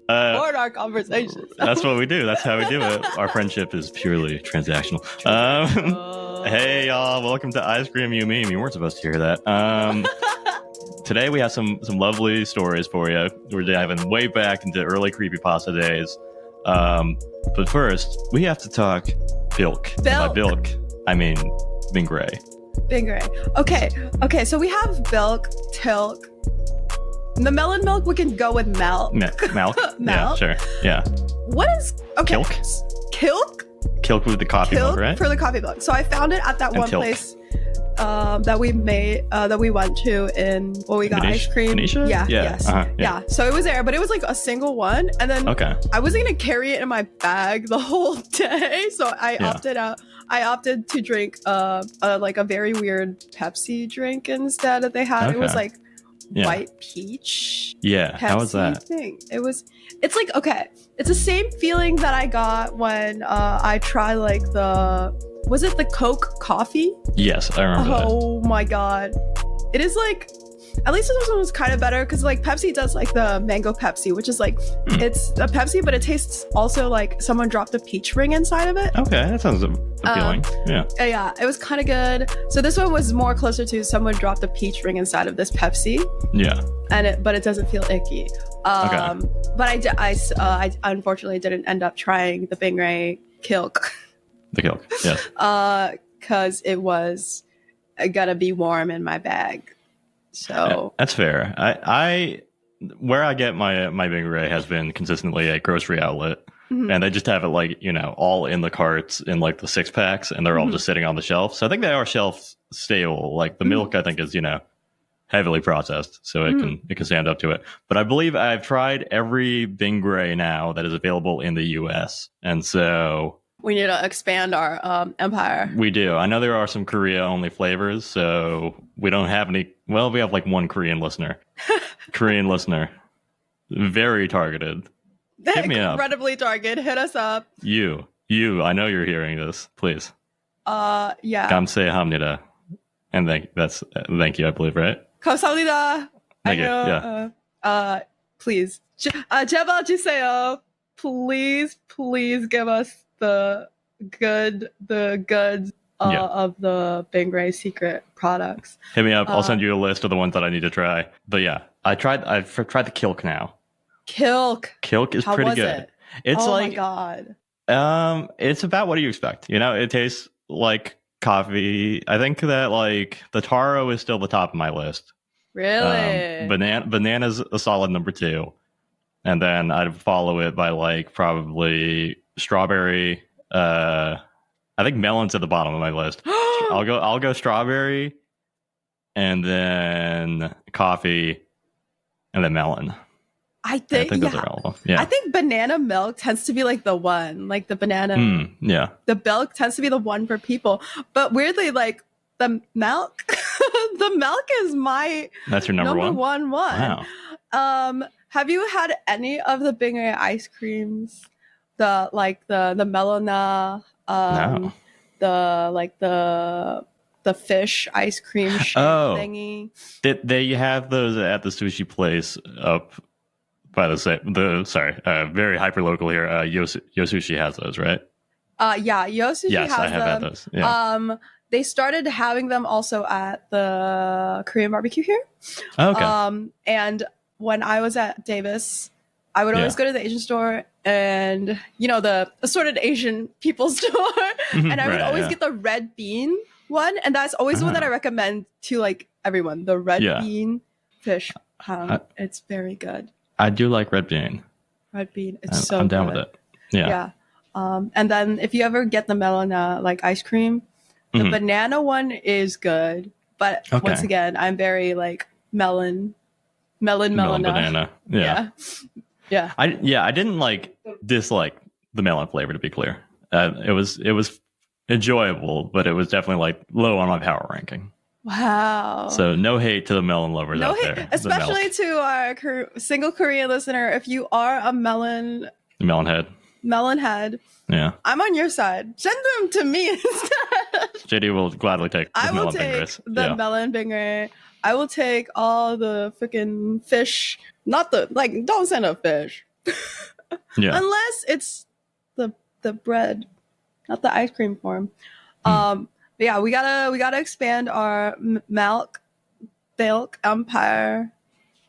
Record our conversations. That's what we do. That's how we do it. Our friendship is purely transactional. Hey, y'all. Welcome to Ice Cream You Meme. You weren't supposed to hear that. Today, we have some lovely stories for you. We're diving way back into early creepypasta days. But first, we have to talk bilk. And by bilk, I mean Bingray. Okay. So we have bilk, tilk. The melon milk, we can go with milk. Milk? Yeah, sure. Yeah. What is... Okay. Kilk? Kilk with the coffee milk, right? For the coffee milk. So I found it at that one place that we went to in... Well, we got ice cream. Venetia? Yeah, yeah. Yes. Uh-huh, yeah. So it was there, but it was like a single one. And then I wasn't going to carry it in my bag the whole day. So I opted out. I opted to drink like a very weird Pepsi drink instead that they had. It was like white peach. Yeah. Pepsi How was that? Thing. It's like, okay. It's the same feeling that I got when I tried like was it the Coke coffee? Yes, I remember that. Oh my God. It is like, at least this one was kind of better because like Pepsi does like the mango Pepsi, which is like, it's a Pepsi, but it tastes also like someone dropped a peach ring inside of it. Okay, that sounds appealing. Yeah, it was kind of good. So this one was more closer to someone dropped a peach ring inside of this Pepsi. Yeah. But it doesn't feel icky. But I unfortunately didn't end up trying the Bingray Kilk. The Kilk, yes. Because it was gonna be warm in my bag. So that's fair. I where I get my Bingray has been consistently at grocery outlet, and they just have it like all in the carts in like the 6-packs, and they're all just sitting on the shelf. So I think they are shelf stable. Like the milk, I think is heavily processed, so it can stand up to it. But I believe I've tried every Bingray now that is available in the U.S., and so we need to expand our empire. We do. I know there are some Korea-only flavors, so we don't have any... Well, we have like one Korean listener. Very targeted. Hit me up. Incredibly targeted. Hit us up. You. I know you're hearing this. Please. Yeah. 감사합니다. And thank you, I believe, right? 감사합니다. Thank you. Yeah. Please. 제발 주세요. Please give us the goods of the Bingray secret products. Hit me up. I'll send you a list of the ones that I need to try. But yeah, I've tried the Kilk now. Kilk is pretty good. It's my God. It's about what do you expect? It tastes like coffee. I think that like the taro is still the top of my list. Really? Banana's a solid number 2. And then I'd follow it by like probably strawberry. I think melon's at the bottom of my list. I'll go strawberry, and then coffee, and then melon. I think those are all of them. Yeah. I think banana milk tends to be like the one, like the banana. Yeah. The milk tends to be the one for people, but weirdly, like the milk, the milk is that's your number one. Wow. Have you had any of the Bingray ice creams? The Melona, no. the fish ice cream thingy. They have those at the sushi place up by very hyper local here. Yosushi has those, right? Yeah, Yosushi yes, has I have them. Had those. Yeah. They started having them also at the Korean barbecue here. Okay. And when I was at Davis, I would always go to the Asian store and, the assorted Asian people store. And I would always get the red bean one. And that's always the one that I recommend to like everyone. The red bean fish pound. It's very good. I do like red bean. It's I'm down good. with it. Yeah. And then if you ever get the Melona like ice cream, the banana one is good. But once again, I'm very like melon banana. Yeah. I didn't like dislike the melon flavor, to be clear. It was enjoyable, but it was definitely like low on my power ranking. Wow. So no hate to the melon lovers out there. Especially to our single Korean listener. If you are a melon head, yeah, I'm on your side. Send them to me instead. JD will gladly take the melon fingers. Melon Bingray. I will take all the freaking fish. Not the, like, don't send a fish. Yeah. Unless it's the bread, not the ice cream form. But yeah, we gotta expand our milk empire.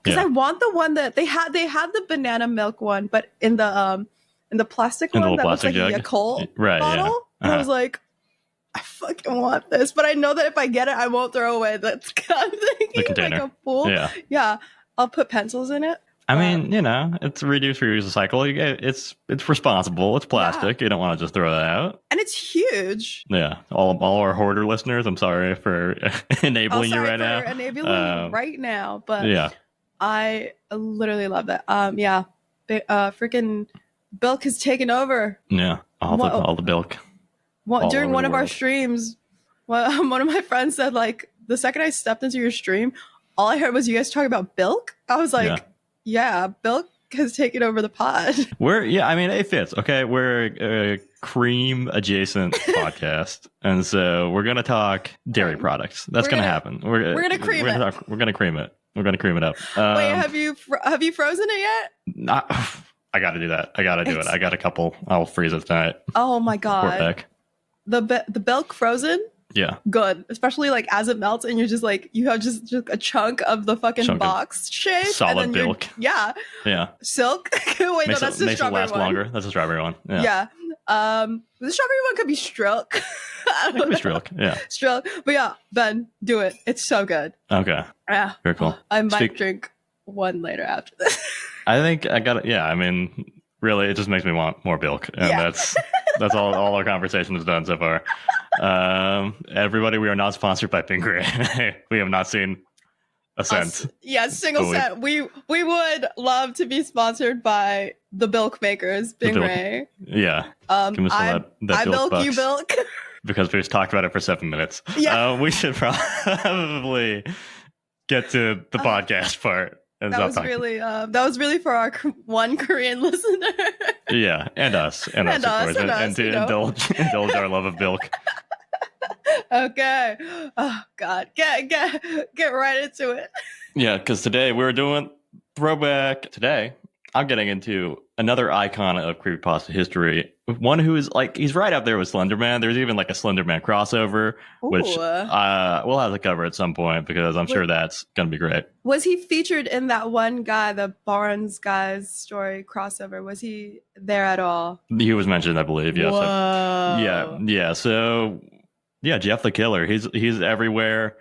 Because I want the one that they have the banana milk one, but in the plastic one that looks like a Yakult bottle. Yeah. And I was like, I fucking want this, but I know that if I get it, I won't throw away the container. Like a fool. Yeah, I'll put pencils in it. I mean, it's reduce, reuse, recycle. It's responsible. It's plastic. You don't want to just throw that out. And it's huge. Yeah. All our hoarder listeners, I'm sorry for enabling you right now. Enabling you right now. But yeah, I literally love that. Freaking Bilk has taken over. Yeah. All the Bilk. During one of our streams, one of my friends said, like, the second I stepped into your stream, all I heard was you guys talking about Bilk. I was like, yeah, Bilk has taken over the pod. It fits. Okay, we're a cream adjacent podcast, and so we're gonna talk dairy products. That's gonna happen. We're gonna cream it. We're gonna cream it. We're gonna cream it up. Wait, have you frozen it yet? I got to do that. I got to do it. I got a couple. I'll freeze it tonight. Oh my god. The Bilk frozen? Yeah. Good. Especially like as it melts and you're just like, you have just a chunk of the fucking box shape. Solid Bilk. Yeah. Silk. Wait, no, that's the strawberry last one. Longer. That's a strawberry one. Yeah. The strawberry one could be Stroke. It could be Stroke. Yeah. Stroke. But yeah, Ben, do it. It's so good. Okay. Yeah. Very cool. I might drink one later after this. I think I got it. Yeah. I mean, really, it just makes me want more Bilk. And that's all our conversation has done so far. Everybody, we are not sponsored by Pink Ray. We have not seen a cent. Single cent. We would love to be sponsored by the Bilk makers, Pink Ray. Yeah. Give us that I Bilk, you Bilk. Because we've talked about it for 7 minutes. Yeah. We should probably get to the podcast part. That was really for our one Korean listener. Yeah, and us, of course, and to indulge our love of Bilk. Okay. Oh God, get right into it. Yeah, because today we're doing throwback. Today I'm getting into another icon of creepypasta history. One who is like, he's right up there with Slender Man. There's even like a Slender Man crossover, which we'll have to cover at some point because I'm sure that's going to be great. Was he featured in that one guy, the Barnes guy's story crossover? Was he there at all? He was mentioned, I believe. Yes. Whoa. So Jeff the Killer. He's everywhere.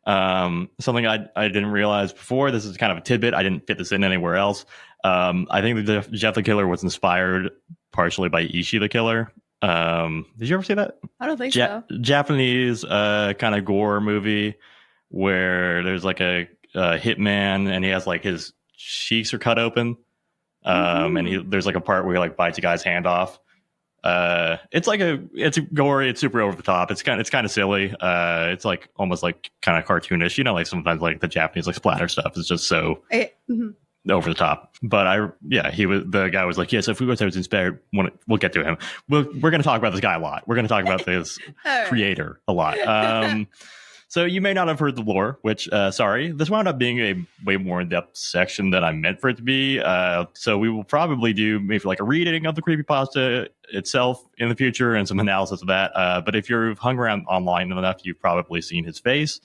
Something I didn't realize before. This is kind of a tidbit. I didn't fit this in anywhere else. I think that Jeff the Killer was inspired partially by Ishi the Killer. Did you ever see that? I don't think so. Japanese kind of gore movie where there's like a hitman and he has like his cheeks are cut open. And there's like a part where he like bites a guy's hand off. It's gory. It's super over the top. It's kind of silly. It's like almost like kind of cartoonish. Like sometimes like the Japanese like splatter stuff is just so over the top. But the guy was like, yes, if we were inspired, we'll get to him. We're going to talk about this guy a lot. We're going to talk about this creator a lot. So you may not have heard the lore, which, sorry, this wound up being a way more in-depth section than I meant for it to be. So we will probably do maybe like a reading of the creepypasta itself in the future and some analysis of that. But if you've hung around online enough, you've probably seen his face.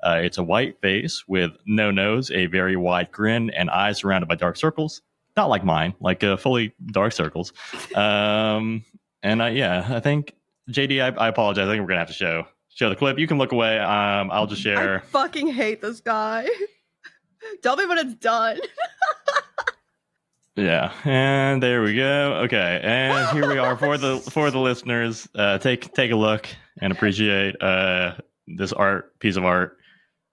It's a white face with no nose, a very wide grin, and eyes surrounded by dark circles. Not like mine, like fully dark circles. I think, JD, I apologize. I think we're going to have to show the clip. You can look away. I'll just share. I fucking hate this guy. Tell me when it's done. Yeah, and there we go. Okay, and here we are for the listeners. Take a look and appreciate this piece of art.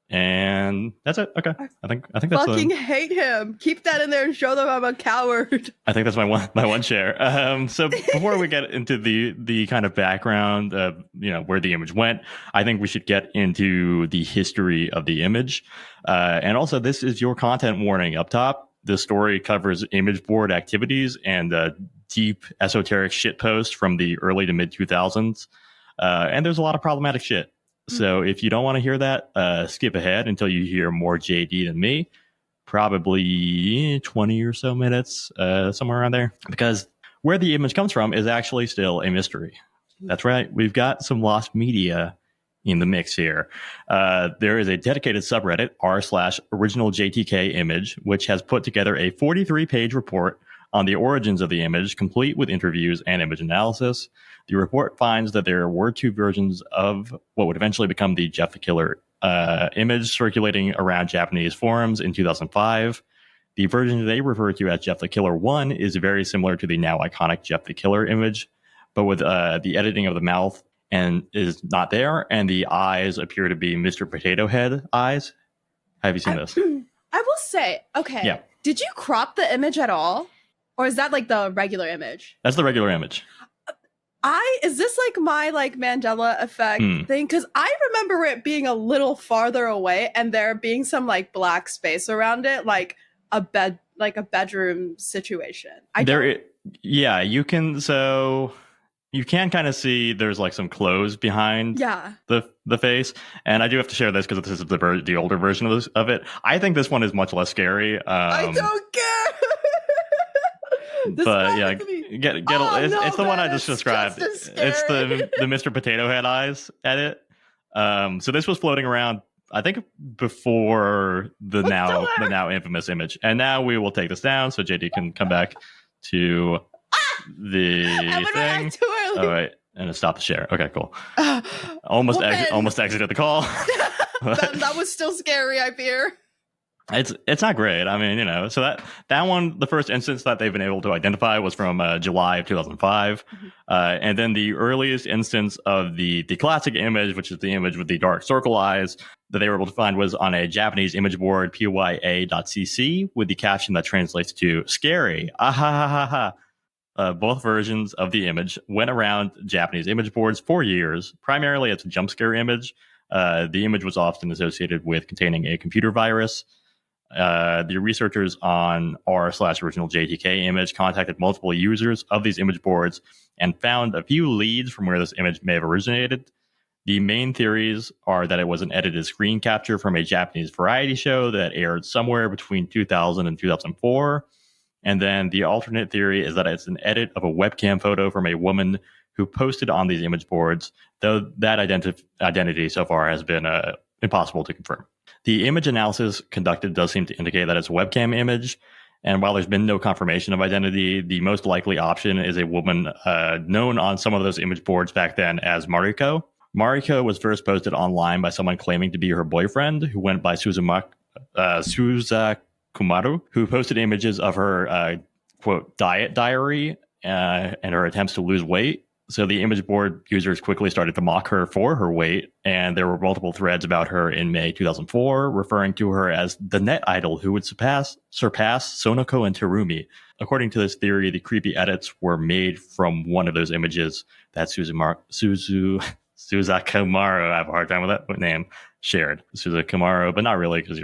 And that's it. Okay, I think that's fucking hate him. Keep that in there and show them I'm a coward. I think that's my one share. So before we get into the kind of background of where the image went, I think we should get into the history of the image. And also, this is your content warning up top. This story covers image board activities and deep esoteric shit posts from the early to mid 2000s. And there's a lot of problematic shit. So if you don't want to hear that, skip ahead until you hear more JD than me. probably 20 or so minutes, somewhere around there, because where the image comes from is actually still a mystery. That's right. We've got some lost media in the mix here. There is a dedicated subreddit, r/original_JTK image, which has put together a 43-page report on the origins of the image, complete with interviews and image analysis. The report finds that there were two versions of what would eventually become the Jeff the Killer image circulating around Japanese forums in 2005. The version they refer to as Jeff the Killer 1 is very similar to the now iconic Jeff the Killer image, but with the editing of the mouth and is not there, and the eyes appear to be Mr. Potato Head eyes. Have you seen this? I will say, okay. Yeah. Did you crop the image at all? Or is that like the regular image? That's the regular image. Is this like my like Mandela effect thing? Because I remember it being a little farther away and there being some like black space around it, like a bedroom situation. Yeah, you can. So you can kind of see there's like some clothes behind the face. And I do have to share this because this is the older version of it. I think this one is much less scary. I don't care. But yeah, it's the one I just described. It's the Mr. Potato Head eyes edit. So this was floating around, I think, before the now infamous image. And now we will take this down so JD can come back to the thing. Too early. All right, and stop the share. Okay, cool. Almost exited the call. that was still scary, I fear. It's not great. I mean, so that one, the first instance that they've been able to identify was from July of 2005. And then the earliest instance of the classic image, which is the image with the dark circle eyes, that they were able to find was on a Japanese image board, pya.cc, with the caption that translates to scary. Both versions of the image went around Japanese image boards for years. Primarily, it's a jump scare image. The image was often associated with containing a computer virus. The researchers on r/original_JTK image contacted multiple users of these image boards and found a few leads from where this image may have originated. The main theories are that it was an edited screen capture from a Japanese variety show that aired somewhere between 2000 and 2004. And then the alternate theory is that it's an edit of a webcam photo from a woman who posted on these image boards, though that identity so far has been impossible to confirm. The image analysis conducted does seem to indicate that it's a webcam image, and while there's been no confirmation of identity, the most likely option is a woman known on some of those image boards back then as Mariko. Mariko was first posted online by someone claiming to be her boyfriend, who went by Suzakumaru, who posted images of her, quote, diet diary and her attempts to lose weight. So the image board users quickly started to mock her for her weight, and there were multiple threads about her in May 2004, referring to her as the net idol who would surpass Sonoko and Terumi. According to this theory, the creepy edits were made from one of those images that Suzakumaru, I have a hard time with that name, shared. Suzakumaru, but not really, because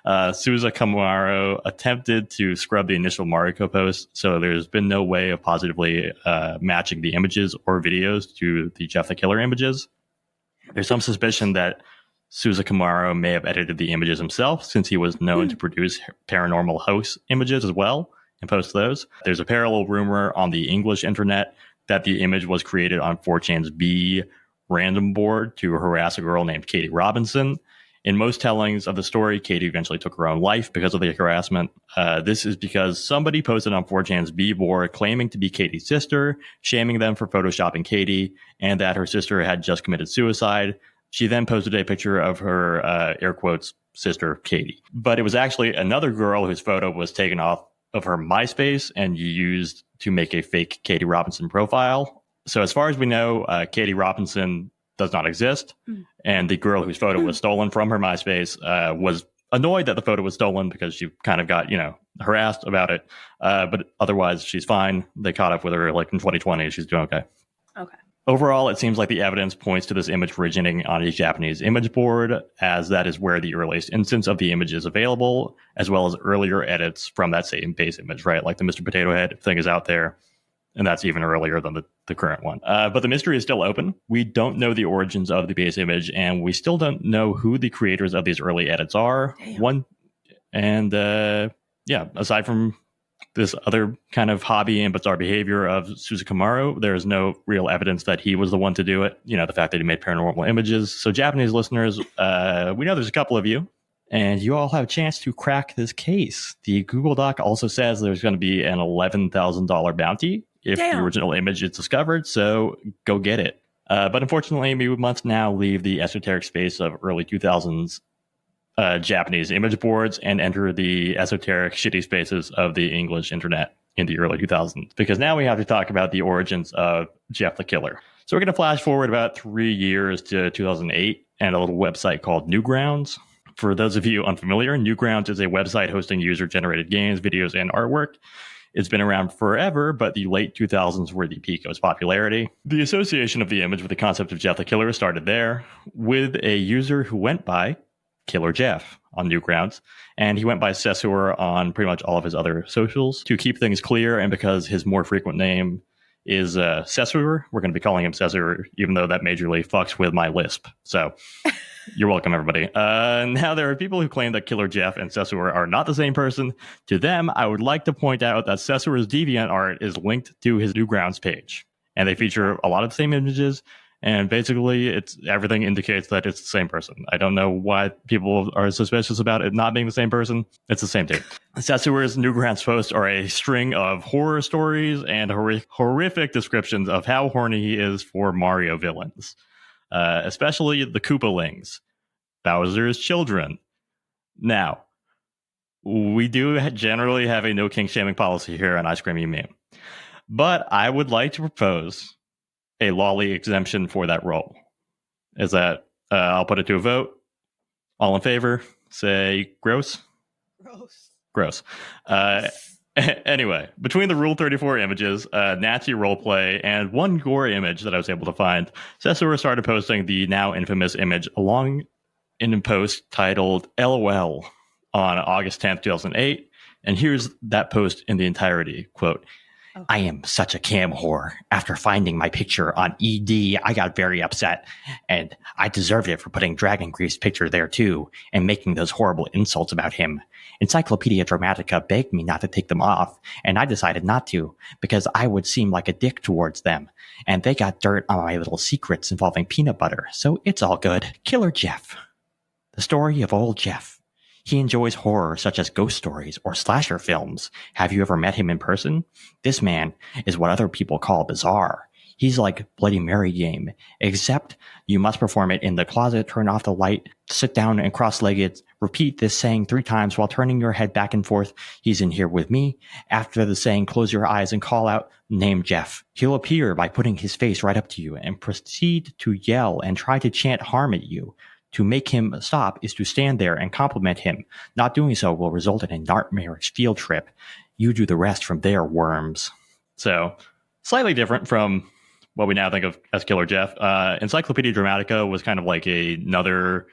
Suzakumaru attempted to scrub the initial Mariko post, so there's been no way of positively matching the images or videos to the Jeff the Killer images. There's some suspicion that Suzakumaru may have edited the images himself, since he was known to produce paranormal house images as well and post those. There's a parallel rumor on the English internet that the image was created on 4chan's B random board to harass a girl named Katie Robinson. In most tellings of the story, Katie eventually took her own life because of the harassment. This is because somebody posted on 4chan's B board claiming to be Katie's sister, shaming them for photoshopping Katie, and that her sister had just committed suicide. She then posted a picture of her, air quotes, sister, Katie. But it was actually another girl whose photo was taken off of her MySpace and used to make a fake Katie Robinson profile. So as far as we know, Katie Robinson does not exist. And the girl whose photo was stolen from her MySpace was annoyed that the photo was stolen because she kind of got, harassed about it. But otherwise, she's fine. They caught up with her like in 2020. She's doing okay. Okay. Overall, it seems like the evidence points to this image originating on a Japanese image board, as that is where the earliest instance of the image is available, as well as earlier edits from that same base image, right? Like the Mr. Potato Head thing is out there. And that's even earlier than the current one. But the mystery is still open. We don't know the origins of the base image, and we still don't know who the creators of these early edits are. And yeah, aside from this other kind of hobby and bizarre behavior of Suzukimaru, there is no real evidence that he was the one to do it. You know, the fact that he made paranormal images. So Japanese listeners, we know there's a couple of you, and you all have a chance to crack this case. The Google Doc also says there's going to be an $11,000 bounty if the original image is discovered, so go get it. But unfortunately, we must now leave the esoteric space of early 2000s Japanese image boards and enter the esoteric shitty spaces of the English internet in the early 2000s, because now we have to talk about the origins of Jeff the Killer. So we're going to flash forward about 3 years to 2008 and a little website called Newgrounds. For those of you unfamiliar, Newgrounds is a website hosting user-generated games, videos, and artwork. It's been around forever, but the late 2000s were the peak of its popularity. The association of the image with the concept of Jeff the Killer started there, with a user who went by Killer Jeff on Newgrounds, and he went by Cesur on pretty much all of his other socials. To keep things clear, and because his more frequent name is Cesur, we're going to be calling him Cesur, even though that majorly fucks with my lisp. So you're welcome, everybody. Now, there are people who claim that Killer Jeff and Cesur are not the same person. To them, I would like to point out that Cesur's Deviant art is linked to his Newgrounds page, and they feature a lot of the same images. And basically, everything indicates that it's the same person. I don't know why people are suspicious about it not being the same person. It's the same dude. Cesur's Newgrounds posts are a string of horror stories and horrific descriptions of how horny he is for Mario villains, especially the Koopalings, Bowser's children. Now, we do generally have a no kink shaming policy here on Ice Cream You Meme, but I would like to propose a lolly exemption for that role. Is that I'll put it to a vote. All in favor, say gross. Gross. Anyway, between the Rule 34 images, Nazi roleplay, and one gore image that I was able to find, Cesur started posting the now infamous image along in a post titled LOL on August 10th, 2008. And here's that post in the entirety. Quote, okay. I am such a cam whore. After finding my picture on ED, I got very upset, and I deserved it for putting Dragon Grief's picture there too, and making those horrible insults about him. Encyclopedia Dramatica begged me not to take them off, and I decided not to, because I would seem like a dick towards them, and they got dirt on my little secrets involving peanut butter, so it's all good. Killer Jeff. The story of old Jeff. He enjoys horror such as ghost stories or slasher films. Have you ever met him in person? This man is what other people call bizarre. He's like Bloody Mary game, except you must perform it in the closet, turn off the light, sit down and cross-legged, repeat this saying 3 times while turning your head back and forth. He's in here with me. After the saying, close your eyes and call out, name Jeff. He'll appear by putting his face right up to you and proceed to yell and try to chant harm at you. To make him stop is to stand there and compliment him. Not doing so will result in a nightmarish field trip. You do the rest from there, worms. So, slightly different from what we now think of as Killer Jeff. Encyclopedia Dramatica was kind of like another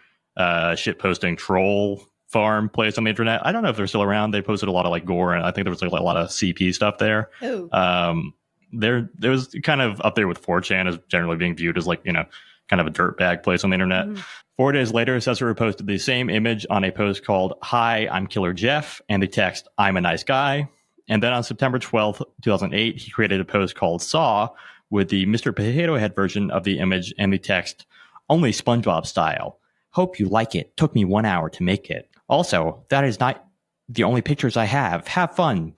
shit-posting troll farm place on the internet. I don't know if they're still around. They posted a lot of like gore, and I think there was like a lot of CP stuff there. There was kind of up there with 4chan as generally being viewed as like, you know, kind of a dirtbag place on the internet. 4 days later, Cesur posted the same image on a post called, Hi, I'm Killer Jeff, and the text, I'm a nice guy. And then on September 12th, 2008, he created a post called Saw with the Mr. Potato Head version of the image and the text, only SpongeBob style. Hope you like it. Took me 1 hour to make it. Also, that is not the only pictures I have. Have fun.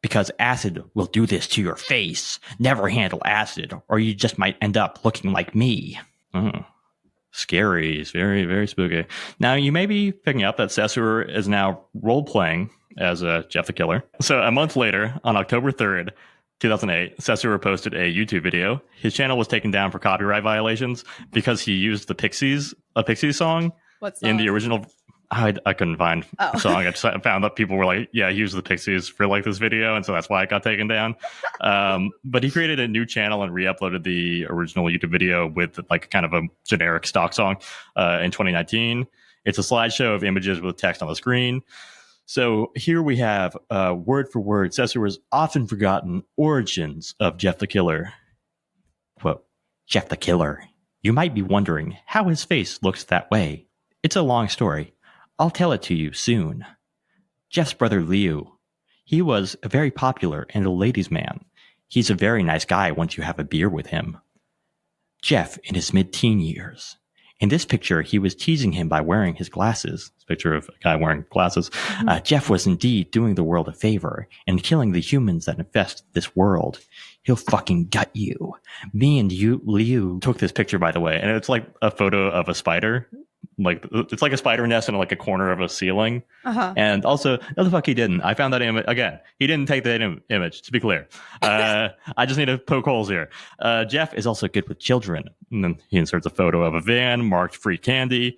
Because acid will do this to your face. Never handle acid, or you just might end up looking like me. Scary. It's very, very spooky. Now, you may be picking up that Cesur is now role-playing as Jeff the Killer. So a month later, on October 3rd, 2008, Cesur posted a YouTube video. His channel was taken down for copyright violations because he used a Pixies song in the original. I couldn't find the song. I just found that people were like, yeah, he used the Pixies for like this video, and so that's why it got taken down. But he created a new channel and re-uploaded the original YouTube video with like kind of a generic stock song in 2019. It's a slideshow of images with text on the screen. So here we have word for word Cesur's often forgotten origins of Jeff the Killer. Quote, Jeff the Killer. You might be wondering how his face looks that way. It's a long story. I'll tell it to you soon. Jeff's brother Liu. He was very popular and a ladies' man. He's a very nice guy once you have a beer with him. Jeff in his mid-teen years. In this picture, he was teasing him by wearing his glasses. This picture of a guy wearing glasses. Jeff was indeed doing the world a favor and killing the humans that infest this world. He'll fucking gut you. Me and Liu took this picture, by the way, and it's like a photo of a spider. Like, it's like a spider nest in like a corner of a ceiling. And also, no, the fuck he didn't. I found that image again. He didn't take that image, to be clear. I just need to poke holes here. Jeff is also good with children. And then he inserts a photo of a van marked free candy.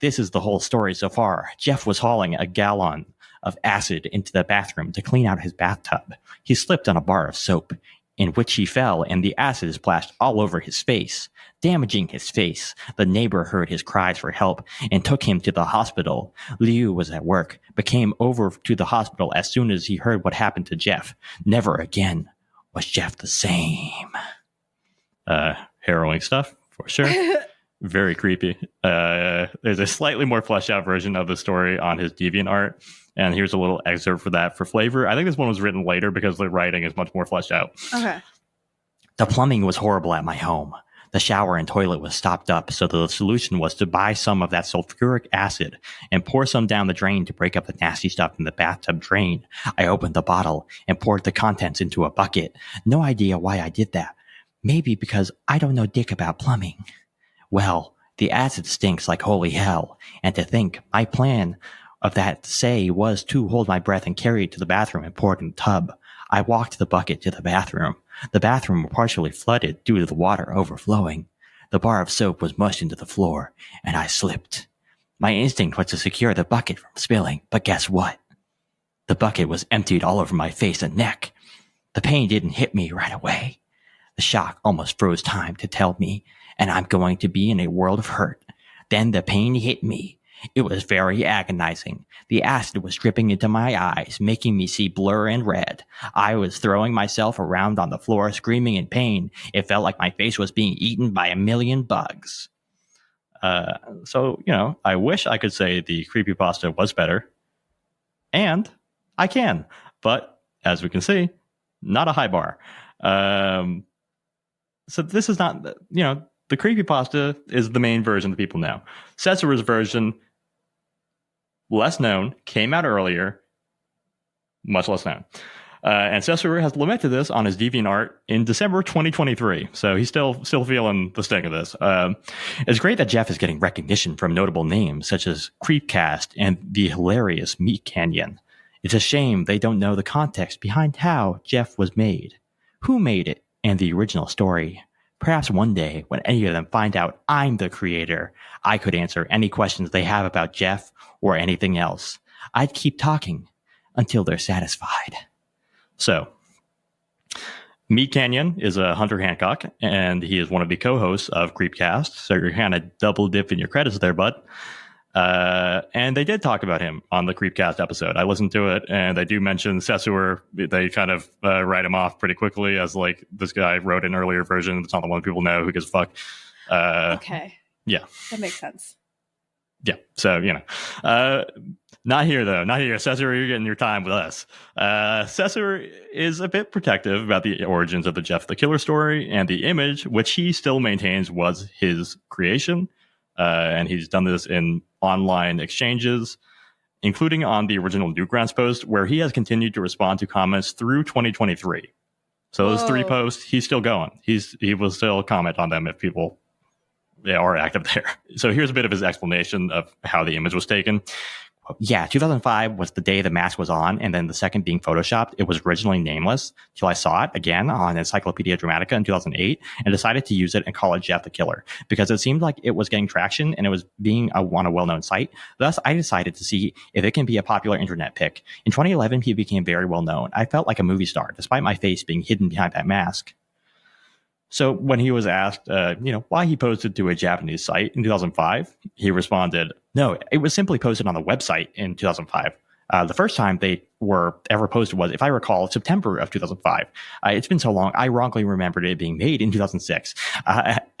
This is the whole story so far. Jeff was hauling a gallon of acid into the bathroom to clean out his bathtub. He slipped on a bar of soap, in which he fell, and the acid splashed all over his face, damaging his face. The neighbor heard his cries for help and took him to the hospital. Liu was at work, but came over to the hospital as soon as he heard what happened to Jeff. Never again was Jeff the same. Harrowing stuff, for sure. Very creepy. There's a slightly more fleshed out version of the story on his DeviantArt. And here's a little excerpt for that for flavor. I think this one was written later because the writing is much more fleshed out. Okay. The plumbing was horrible at my home. The shower and toilet was stopped up, so the solution was to buy some of that sulfuric acid and pour some down the drain to break up the nasty stuff in the bathtub drain. I opened the bottle and poured the contents into a bucket. No idea why I did that. Maybe because I don't know dick about plumbing. Well, the acid stinks like holy hell, and to think my plan of that say was to hold my breath and carry it to the bathroom and pour it in the tub. I walked the bucket to the bathroom. The bathroom was partially flooded due to the water overflowing. The bar of soap was mushed into the floor, and I slipped. My instinct was to secure the bucket from spilling, but guess what? The bucket was emptied all over my face and neck. The pain didn't hit me right away. The shock almost froze time to tell me, and I'm going to be in a world of hurt. Then the pain hit me. It was very agonizing. The acid was dripping into my eyes, making me see blur and red. I was throwing myself around on the floor, screaming in pain. It felt like my face was being eaten by a million bugs. So, I wish I could say the creepypasta was better. And I can. But, as we can see, not a high bar. So this is not, the creepypasta is the main version that people know. Cesar's version, less known, came out earlier, much less known. And Cesar has lamented this on his DeviantArt in December 2023. So he's still feeling the sting of this. It's great that Jeff is getting recognition from notable names such as Creepcast and the hilarious Meat Canyon. It's a shame they don't know the context behind how Jeff was made, who made it, and the original story. Perhaps one day, when any of them find out I'm the creator, I could answer any questions they have about Jeff or anything else. I'd keep talking until they're satisfied. So, Meat Canyon is a Hunter Hancock, and he is one of the co-hosts of Creepcast, so you're kind of double dipping your credits there, bud. And they did talk about him on the Creepcast episode. I listened to it, and they do mention Cesar. They kind of write him off pretty quickly as like this guy wrote an earlier version. It's not the one people know. Who gives a fuck? Okay. Yeah. That makes sense. Yeah. So, not here though. Not here. Cesar, you're getting your time with us. Cesar is a bit protective about the origins of the Jeff the Killer story and the image, which he still maintains was his creation. And he's done this in online exchanges, including on the original Newgrounds post, where he has continued to respond to comments through 2023. So those 3 posts, he's still going. He will still comment on them if people are active there. So here's a bit of his explanation of how the image was taken. Yeah, 2005 was the day the mask was on, and then the second being photoshopped. It was originally nameless till I saw it again on Encyclopedia Dramatica in 2008 and decided to use it and call it Jeff the Killer because it seemed like it was getting traction and it was being on a well-known site. Thus, I decided to see if it can be a popular internet pick. In 2011, he became very well-known. I felt like a movie star, despite my face being hidden behind that mask. So when he was asked, why he posted to a Japanese site in 2005, he responded, no, it was simply posted on the website in 2005. The first time they were ever posted was, if I recall, September of 2005. It's been so long, I wrongly remembered it being made in 2006.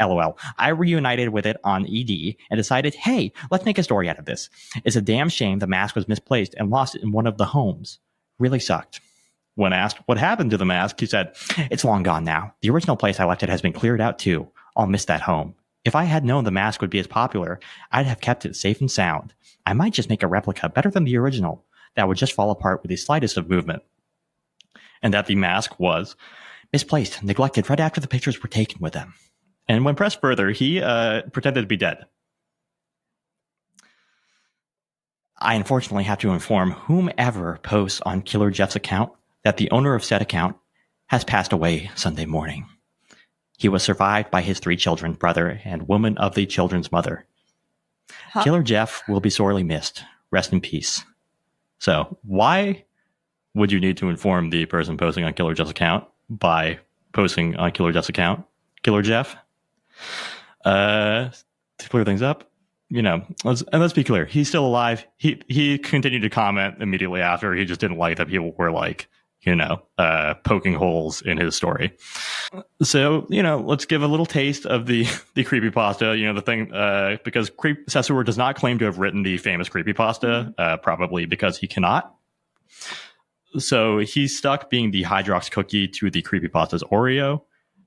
LOL. I reunited with it on ED and decided, hey, let's make a story out of this. It's a damn shame the mask was misplaced and lost in one of the homes. Really sucked. When asked what happened to the mask, he said, it's long gone now. The original place I left it has been cleared out too. I'll miss that home. If I had known the mask would be as popular, I'd have kept it safe and sound. I might just make a replica better than the original that would just fall apart with the slightest of movement. And that the mask was misplaced, neglected right after the pictures were taken with them. And when pressed further, he pretended to be dead. I unfortunately have to inform whomever posts on Killer Jeff's account that the owner of said account has passed away Sunday morning. He was survived by his 3 children, brother, and woman of the children's mother. Huh? Killer Jeff will be sorely missed. Rest in peace. So, why would you need to inform the person posting on Killer Jeff's account by posting on Killer Jeff's account? Killer Jeff? To clear things up, let's be clear. He's still alive. He continued to comment immediately after. He just didn't like that people were like, poking holes in his story. So, let's give a little taste of the creepypasta, the thing, because Sessor does not claim to have written the famous creepypasta, probably because he cannot. So he's stuck being the Hydrox cookie to the creepypasta's Oreo.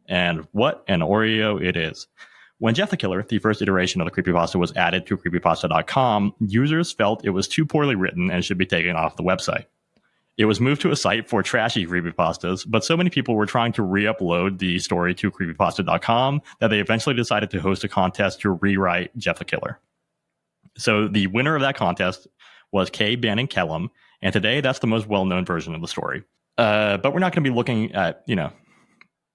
And what an Oreo it is. When Jeff the Killer, the first iteration of the creepypasta, was added to creepypasta.com, users felt it was too poorly written and should be taken off the website. It was moved to a site for trashy creepypastas, but so many people were trying to re-upload the story to creepypasta.com that they eventually decided to host a contest to rewrite Jeff the Killer. So the winner of that contest was Kay Bannon Kellum, and today that's the most well-known version of the story. But we're not going to be looking at,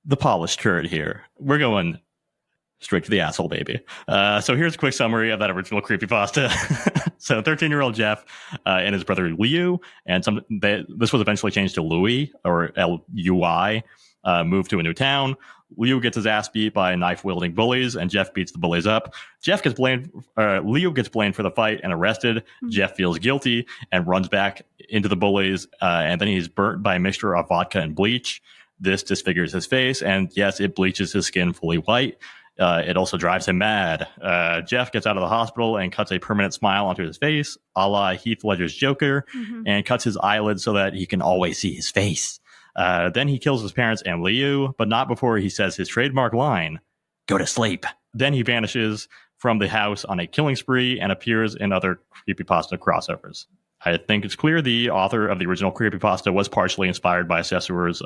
the polished turd here. We're going straight to the asshole, baby. So here's a quick summary of that original creepypasta. So 13-year-old Jeff and his brother Liu, and this was eventually changed to Louis, or L-U-I, moved to a new town. Liu gets his ass beat by knife-wielding bullies, and Jeff beats the bullies up. Liu gets blamed for the fight and arrested. Mm-hmm. Jeff feels guilty and runs back into the bullies, and then he's burnt by a mixture of vodka and bleach. This disfigures his face, and yes, it bleaches his skin fully white. It also drives him mad. Jeff gets out of the hospital and cuts a permanent smile onto his face, a la Heath Ledger's Joker, and cuts his eyelids so that he can always see his face. Then he kills his parents and Liu, but not before he says his trademark line, "Go to sleep." Then he vanishes from the house on a killing spree and appears in other creepypasta crossovers. I think it's clear the author of the original creepypasta was partially inspired by Sessor's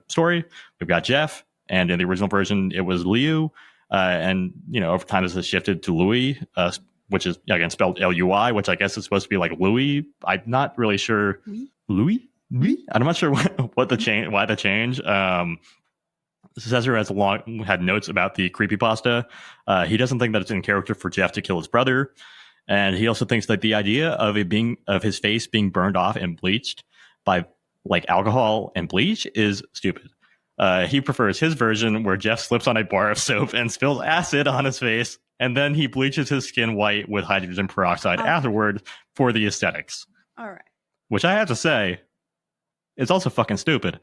story. We've got Jeff, and in the original version, it was Liu. And, over time, this has shifted to Louis, which is, again, spelled L-U-I, which I guess is supposed to be like Louis. I'm not really sure. Louis? I'm not sure why the change. Cesar has long had notes about the creepypasta. He doesn't think that it's in character for Jeff to kill his brother. And he also thinks that the idea of his face being burned off and bleached by like alcohol and bleach is stupid. He prefers his version where Jeff slips on a bar of soap and spills acid on his face, and then he bleaches his skin white with hydrogen peroxide afterward for the aesthetics. All right. Which I have to say, is also fucking stupid.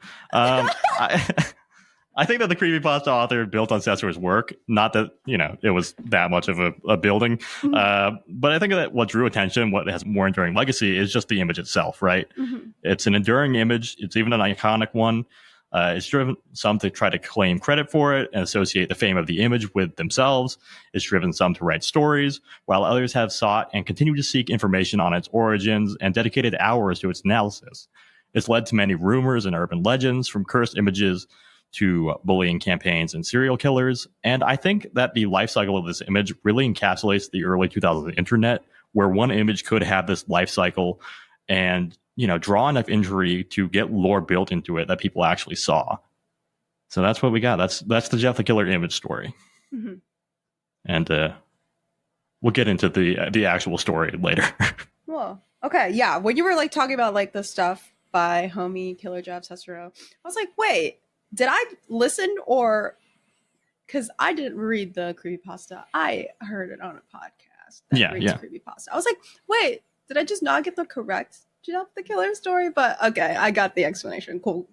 I think that the creepypasta author built on Sessor's work, not that, it was that much of a building, but I think that what drew attention, what has more enduring legacy, is just the image itself, right? Mm-hmm. It's an enduring image. It's even an iconic one. It's driven some to try to claim credit for it and associate the fame of the image with themselves. It's driven some to write stories, while others have sought and continue to seek information on its origins and dedicated hours to its analysis. It's led to many rumors and urban legends, from cursed images to bullying campaigns and serial killers. And I think that the life cycle of this image really encapsulates the early 2000s internet, where one image could have this life cycle and draw enough injury to get lore built into it that people actually saw. So that's what we got. That's the Jeff the Killer image story. Mm-hmm. And we'll get into the actual story later. Well, okay, yeah. When you were talking about the stuff by homie Killer Jeff Cesaro, I was like, wait, did I listen or? Because I didn't read the creepypasta. I heard it on a podcast that reads creepypasta. I was like, wait, did I just not get the correct Jeff the Killer story, but okay, I got the explanation. Cool.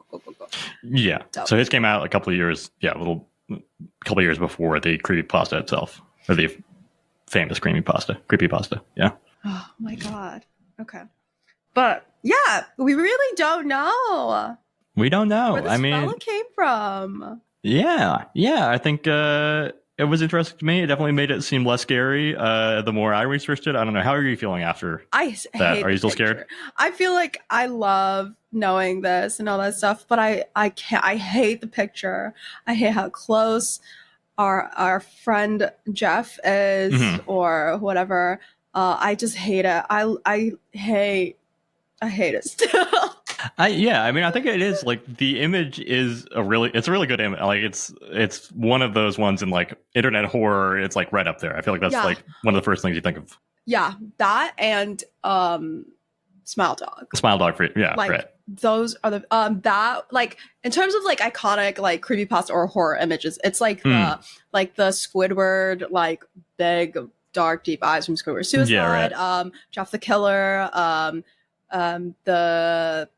Yeah. Dope. So his came out a couple of years, couple of years before the creepypasta itself, or the famous creepypasta. Yeah. Oh my god. Okay. But yeah, we really don't know. We don't know. Where this fella came from. Yeah. I think it was interesting to me. It definitely made it seem less scary. The more I researched it, I don't know. How are you feeling after that? Are you still scared? I feel like I love knowing this and all that stuff, but I can't. I hate the picture. I hate how close our friend Jeff is, or whatever. I just hate it. I hate it still. I think it is like the image is a really good image. Like it's one of those ones in like internet horror. It's like right up there. I feel like that's like one of the first things you think of. Yeah, that and Smile Dog. Smile Dog for like right. Those are the that like in terms of like iconic like creepypasta or horror images. It's like the Squidward like big dark deep eyes from Squidward Suicide. Yeah, right. Jeff the Killer. The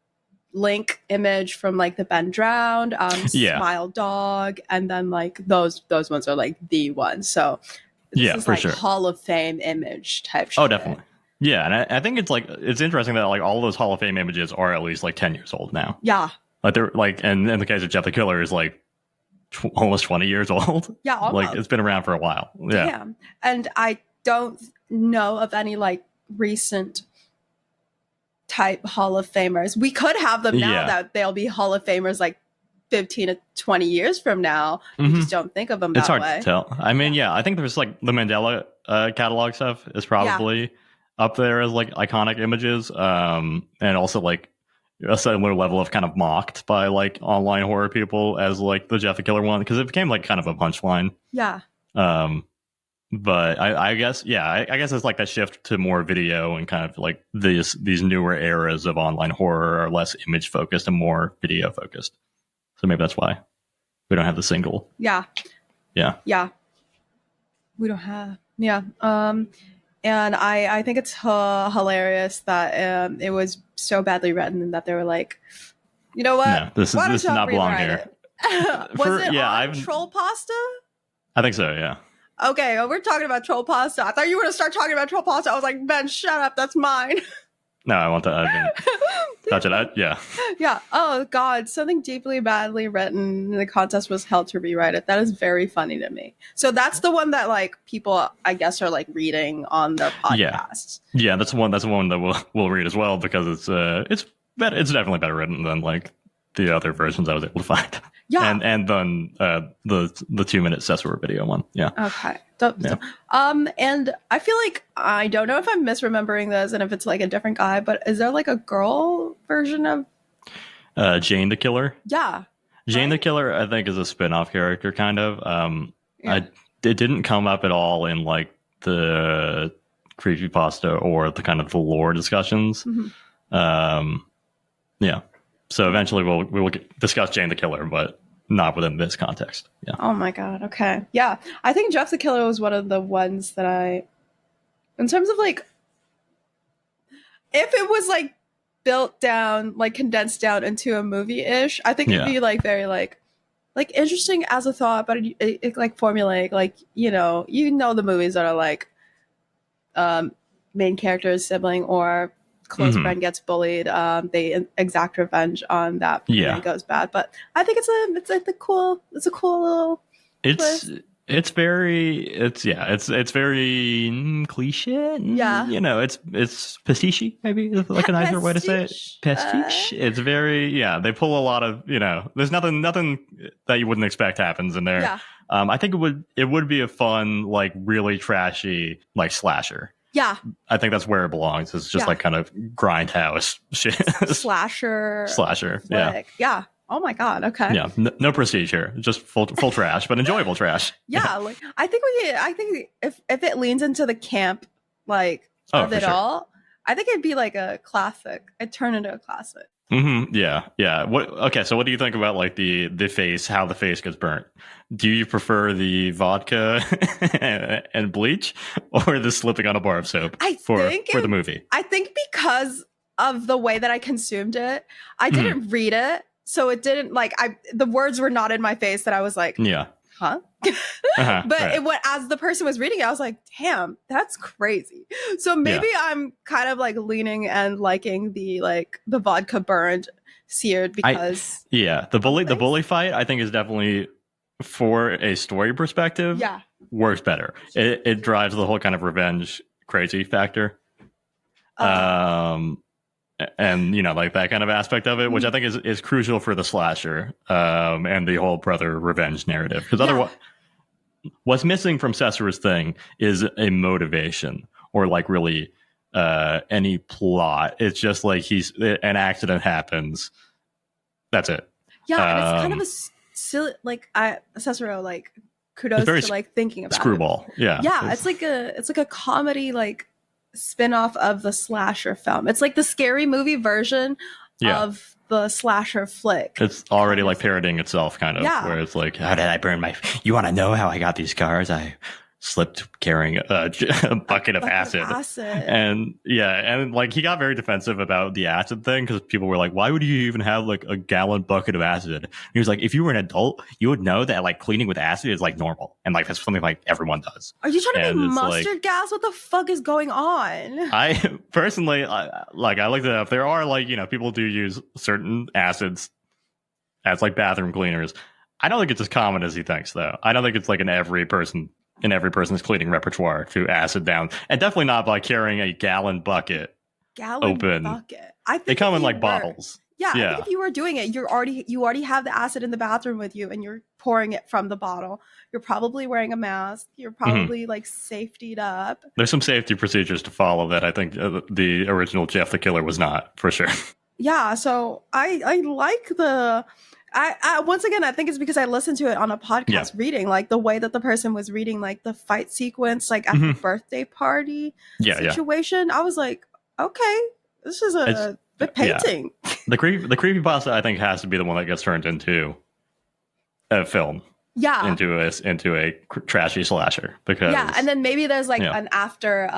Link image from like the Ben Drowned, Smile Dog, and then like those ones are like the ones. So this is for like sure. Hall of Fame image type shit. Oh, definitely. Yeah, and I think it's interesting that like all those Hall of Fame images are at least like 10 years old now. Yeah. Like they're like, and in the case of Jeff the Killer is like almost 20 years old. Yeah, almost. Like it's been around for a while. Yeah. Damn. And I don't know of any like recent type Hall of Famers. We could have them now that they'll be Hall of Famers like 15 to 20 years from now. You just don't think of them that way. It's hard to tell. I mean, I think there's like the Mandela catalog stuff is probably up there as like iconic images. And also like a similar level of kind of mocked by like online horror people as like the Jeff the Killer one, because it became like kind of a punchline. Yeah. But I guess, I guess it's like that shift to more video and kind of like these newer eras of online horror are less image focused and more video focused. So maybe that's why we don't have the single. Yeah. We don't have. Yeah. And I think it's hilarious that it was so badly written that they were like, you know what? No, this does not belong here. Was it on Troll Pasta? I think so, yeah. Okay, we're talking about Troll Pasta. I thought you were going to start talking about Troll Pasta. I was like, Ben, shut up. That's mine. No, I want that. I mean, touch it out. Yeah. Yeah. Oh, God. Something deeply badly written. The contest was held to rewrite it. That is very funny to me. So that's the one that like people, I guess, are like reading on their podcasts. Yeah, that's the one that we'll read as well, because it's definitely better written than like the other versions I was able to find. Yeah. And then the 2-minute Sessor video one. Yeah. Okay. And I feel like, I don't know if I'm misremembering this and if it's like a different guy, but is there like a girl version of Jane the Killer? Yeah. Jane the Killer, I think, is a spin-off character kind of. It didn't come up at all in like the creepypasta or the kind of the lore discussions. Yeah. So eventually we will discuss Jane the Killer, but not within this context. Yeah. Oh my God. Okay. Yeah. I think Jeff the Killer was one of the ones that in terms of like, if it was like built down, like condensed down into a movie-ish, I think it'd be like very like interesting as a thought, but it like formulaic, like, you know the movies that are like main character's sibling or close friend gets bullied, they exact revenge on that, and it goes bad. But I think it's a cool little twist. It's very cliche. Yeah, it's pastiche, maybe is like a nicer way to say it. Pastiche. It's very they pull a lot of there's nothing that you wouldn't expect happens in there. I think it would be a fun, like, really trashy, like, slasher. Yeah. I think that's where it belongs. It's just like kind of grindhouse shit. Slasher. Yeah. Yeah. Oh my God. Okay. Yeah. No prestige here. Just full trash, but enjoyable trash. Yeah. Like I think if it leans into the camp, like, of it all, I think it'd be like a classic. It'd turn into a classic. Yeah. So what do you think about like the face, how the face gets burnt? Do you prefer the vodka and bleach or the slipping on a bar of soap for the movie? I think because of the way that I consumed it. I didn't read it, so it didn't like the words were not in my face that I was like, huh? But as the person was reading it, I was like, damn, that's crazy. So maybe I'm kind of like leaning and liking the vodka burned seared because the bully fight I think is definitely, for a story perspective, works better. It drives the whole kind of revenge crazy factor. And like that kind of aspect of it, which I think is crucial for the slasher, and the whole brother revenge narrative. Because otherwise, what's missing from Cesara's thing is a motivation or like really any plot. It's just like an accident happens. That's it. Yeah, and it's kind of a silly, like Cesaro, like kudos to like thinking about screwball. It. Yeah, it's like a comedy like spin-off of the slasher film. It's like the scary movie version of the slasher flick. It's already like parodying itself, kind of, where it's like, how did I burn you want to know how I got these cars? I slipped carrying a bucket of acid. And like he got very defensive about the acid thing because people were like, why would you even have like a gallon bucket of acid? And he was like, if you were an adult, you would know that like cleaning with acid is like normal and like that's something like everyone does. Are you trying to make mustard gas? What the fuck is going on? I personally I looked it up. There are like, people do use certain acids as like bathroom cleaners. I don't think it's as common as he thinks, though. I don't think it's like in every person's cleaning repertoire to acid down, and definitely not by carrying a gallon bucket open. I think they come in like bottles. Yeah, I think if you were doing it, you already have the acid in the bathroom with you, and you're pouring it from the bottle. You're probably wearing a mask. You're probably like safetied up. There's some safety procedures to follow that I think the original Jeff the Killer was not, for sure. Yeah, so I like the. I once again, I think it's because I listened to it on a podcast reading, like the way that the person was reading, like the fight sequence, like at the birthday party situation. I was like, okay, this is a painting. Yeah. The creepypasta, I think, has to be the one that gets turned into a film. Yeah. Into a trashy slasher. Because and then maybe there's like an after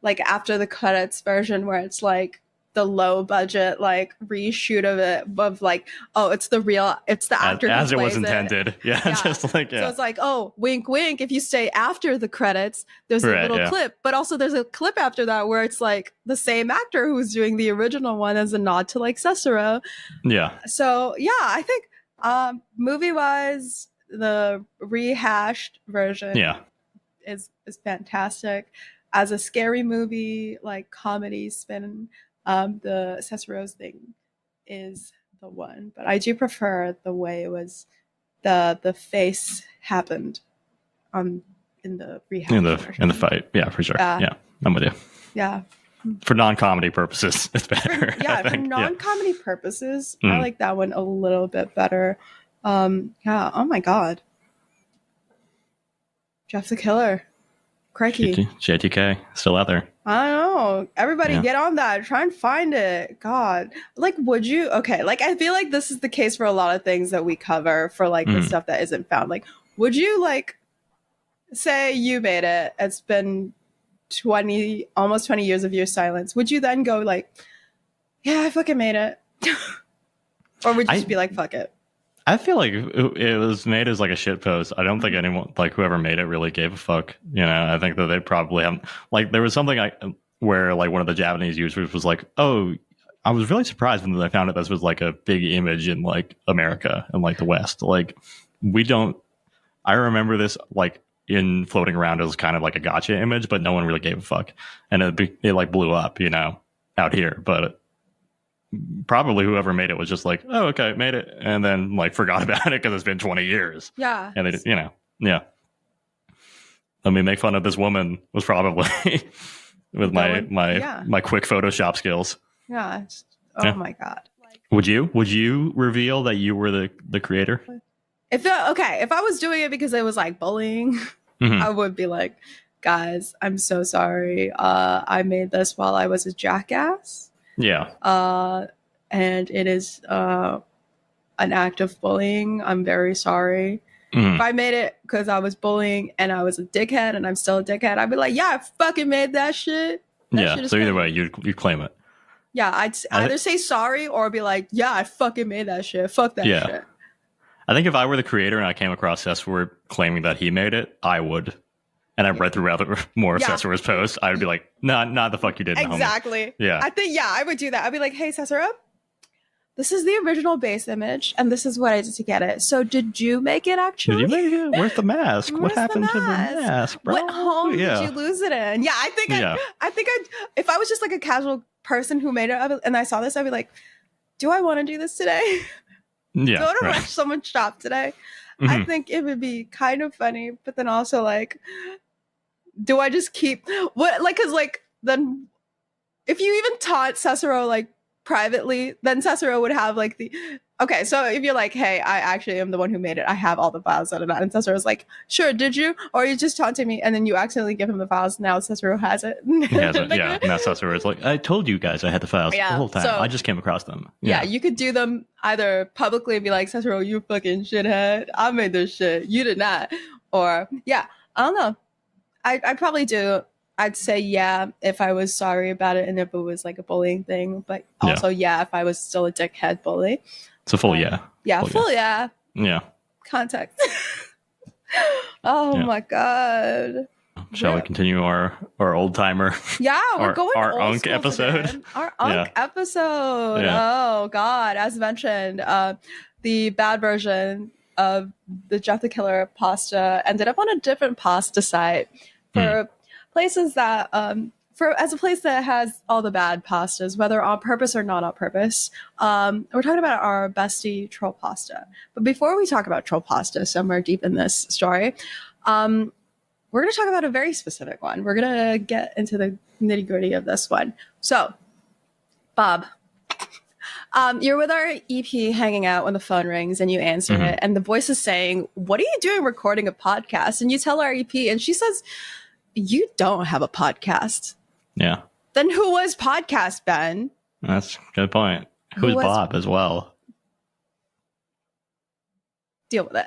the credits version where it's like the low budget like reshoot of it, of like, oh, it's the actor as it was intended. Just like so it's like, oh, wink wink, if you stay after the credits there's a little clip, but also there's a clip after that where it's like the same actor who's doing the original one as a nod to like Cesaro. So I think movie wise the rehashed version is fantastic. As a scary movie, like comedy spin, the Cesaro's thing is the one, but I do prefer the way it was the face happened in the rehash in the fight. Yeah, for sure. Yeah, I'm with you. Yeah. For non-comedy purposes, it's better. For non-comedy purposes, I like that one a little bit better. Oh my god. Jeff the Killer. Crikey. JTK, still out there. I don't know. Everybody get on that. Try and find it. God. Like, would you? Okay, like, I feel like this is the case for a lot of things that we cover for, like, the stuff that isn't found. Like, would you, like, say you made it, it's been almost 20 years of your silence. Would you then go, like, yeah, I fucking made it? Or would you just be like, fuck it? I feel like it was made as like a shit post. I don't think anyone, like whoever made it, really gave a fuck. I think that they probably haven't. Like there was something where like one of the Japanese users was like, "Oh, I was really surprised when I found out this was like a big image in like America and like the West. Like we don't." I remember this like in floating around as kind of like a gotcha image, but no one really gave a fuck, and it like blew up, out here, but. Probably whoever made it was just like, oh, okay, made it, and then like forgot about it because it's been 20 years. Yeah, and they, Let me make fun of this woman was probably with my quick Photoshop skills. Yeah. Oh my god. Would you reveal that you were the creator? If I was doing it because it was like bullying, I would be like, guys, I'm so sorry. I made this while I was a jackass. Yeah. And it is an act of bullying. I'm very sorry. If I made it because I was bullying and I was a dickhead and I'm still a dickhead, I'd be like, yeah, I fucking made that shit. So either way, you claim it. Yeah, I'd either say sorry or be like, yeah, I fucking made that shit. Fuck that shit. I think if I were the creator and I came across Cesar claiming that he made it, I would. And I read through more of Cesar's posts, I would be like, nah, the fuck you didn't. Exactly. Homie. Yeah. I think, I would do that. I'd be like, hey, Cesar, this is the original base image, and this is what I did to get it. So did you make it, actually? Did you make it? Where's the mask? What happened to the mask, bro? What home did you lose it in? Yeah, I think I'd, if I was just like a casual person who made it, and I saw this, I'd be like, do I want to do this today? Yeah. Go to rush someone's shop today? I think it would be kind of funny, but then also like, do I just keep what, like, cause like, then if you even taught Cesaro like privately, then Cesaro would have like okay, so if you're like, hey, I actually am the one who made it, I have all the files and Cesaro Cesaro's like, sure, did you? Or you just taunting me and then you accidentally give him the files, now Cesaro has it. He has it, yeah. Now Cesaro is like, I told you guys I had the files the whole time. So, I just came across them. Yeah, you could do them either publicly and be like, Cesaro, you fucking shithead, I made this shit, you did not. Or, I don't know. I'd probably do. I'd say if I was sorry about it and if it was like a bullying thing, but also if I was still a dickhead bully. It's a full full yeah. Context. My god. Shall we continue our old timer? Yeah, we're going our Unk episode. Today. Our Unk episode. Yeah. Oh god, as mentioned, the bad version of the Jeff the Killer pasta ended up on a different pasta site for places that as a place that has all the bad pastas, whether on purpose or not on purpose. We're talking about our bestie troll pasta. But before we talk about troll pasta somewhere deep in this story, we're going to talk about a very specific one. We're going to get into the nitty gritty of this one. So, Bob, you're with our EP hanging out when the phone rings and you answer it. And the voice is saying, what are you doing recording a podcast? And you tell our EP and she says, you don't have a podcast. Yeah. Then who was podcast, Ben? That's a good point. Who's Bob as well? Deal with it.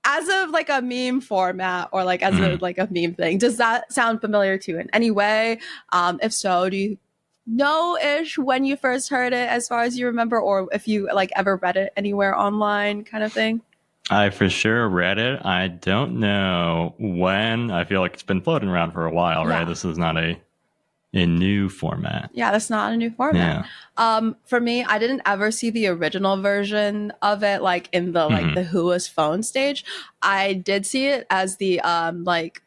As of like a meme format or like as a like a meme thing, does that sound familiar to you in any way? If so, do you know-ish when you first heard it as far as you remember, or if you like ever read it anywhere online kind of thing? I for sure read it. I don't know when. I feel like it's been floating around for a while, right? This is not a new format. Yeah, that's not a new format. Yeah. For me, I didn't ever see the original version of it, like in the like the Who Was Phone stage. I did see it as the like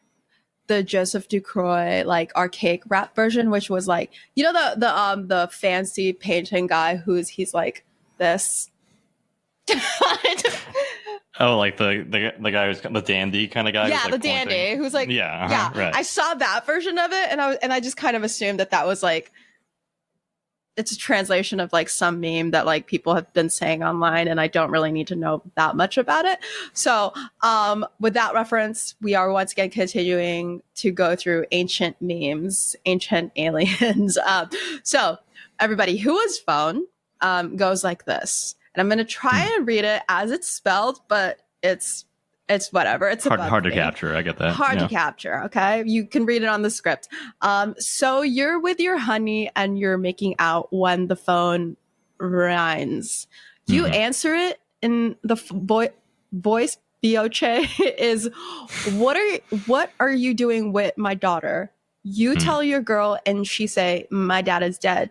the Joseph Ducroix like archaic rap version, which was like, you know, the fancy painting guy he's like this. Oh, like the guy who's the dandy kind of guy. Yeah, who's, like, the dandy pointing. who's like, right. I saw that version of it, and I just kind of assumed that was like, it's a translation of like some meme that like people have been saying online, and I don't really need to know that much about it. So, with that reference, we are once again continuing to go through ancient memes, ancient aliens. So, everybody, Who Was Phone goes like this. And I'm going to try and read it as it's spelled, but it's whatever. It's hard to capture. I get that. Hard to capture. Okay. You can read it on the script. So you're with your honey and you're making out when the phone rings. You answer it in the voice Bioche is, what are you doing with my daughter? You tell your girl and she say, my dad is dead.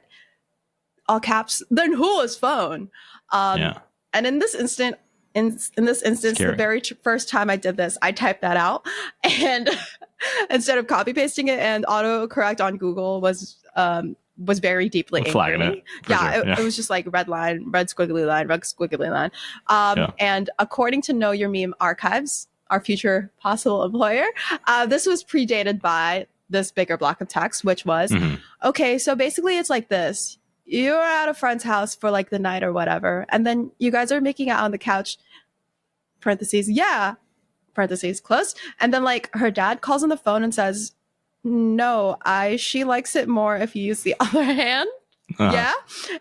All caps. Then Who Was Phone? And in this instance, the very first time I did this, I typed that out, and instead of copy pasting it, and autocorrect on Google was very deeply flagging it. It was just like red squiggly line. And according to Know Your Meme Archives, our future possible employer, this was predated by this bigger block of text, which was okay. So basically, it's like this. You're at a friend's house for like the night or whatever, and then you guys are making out on the couch, parentheses, parentheses, close. And then like her dad calls on the phone and says, no, she likes it more if you use the other hand. Yeah.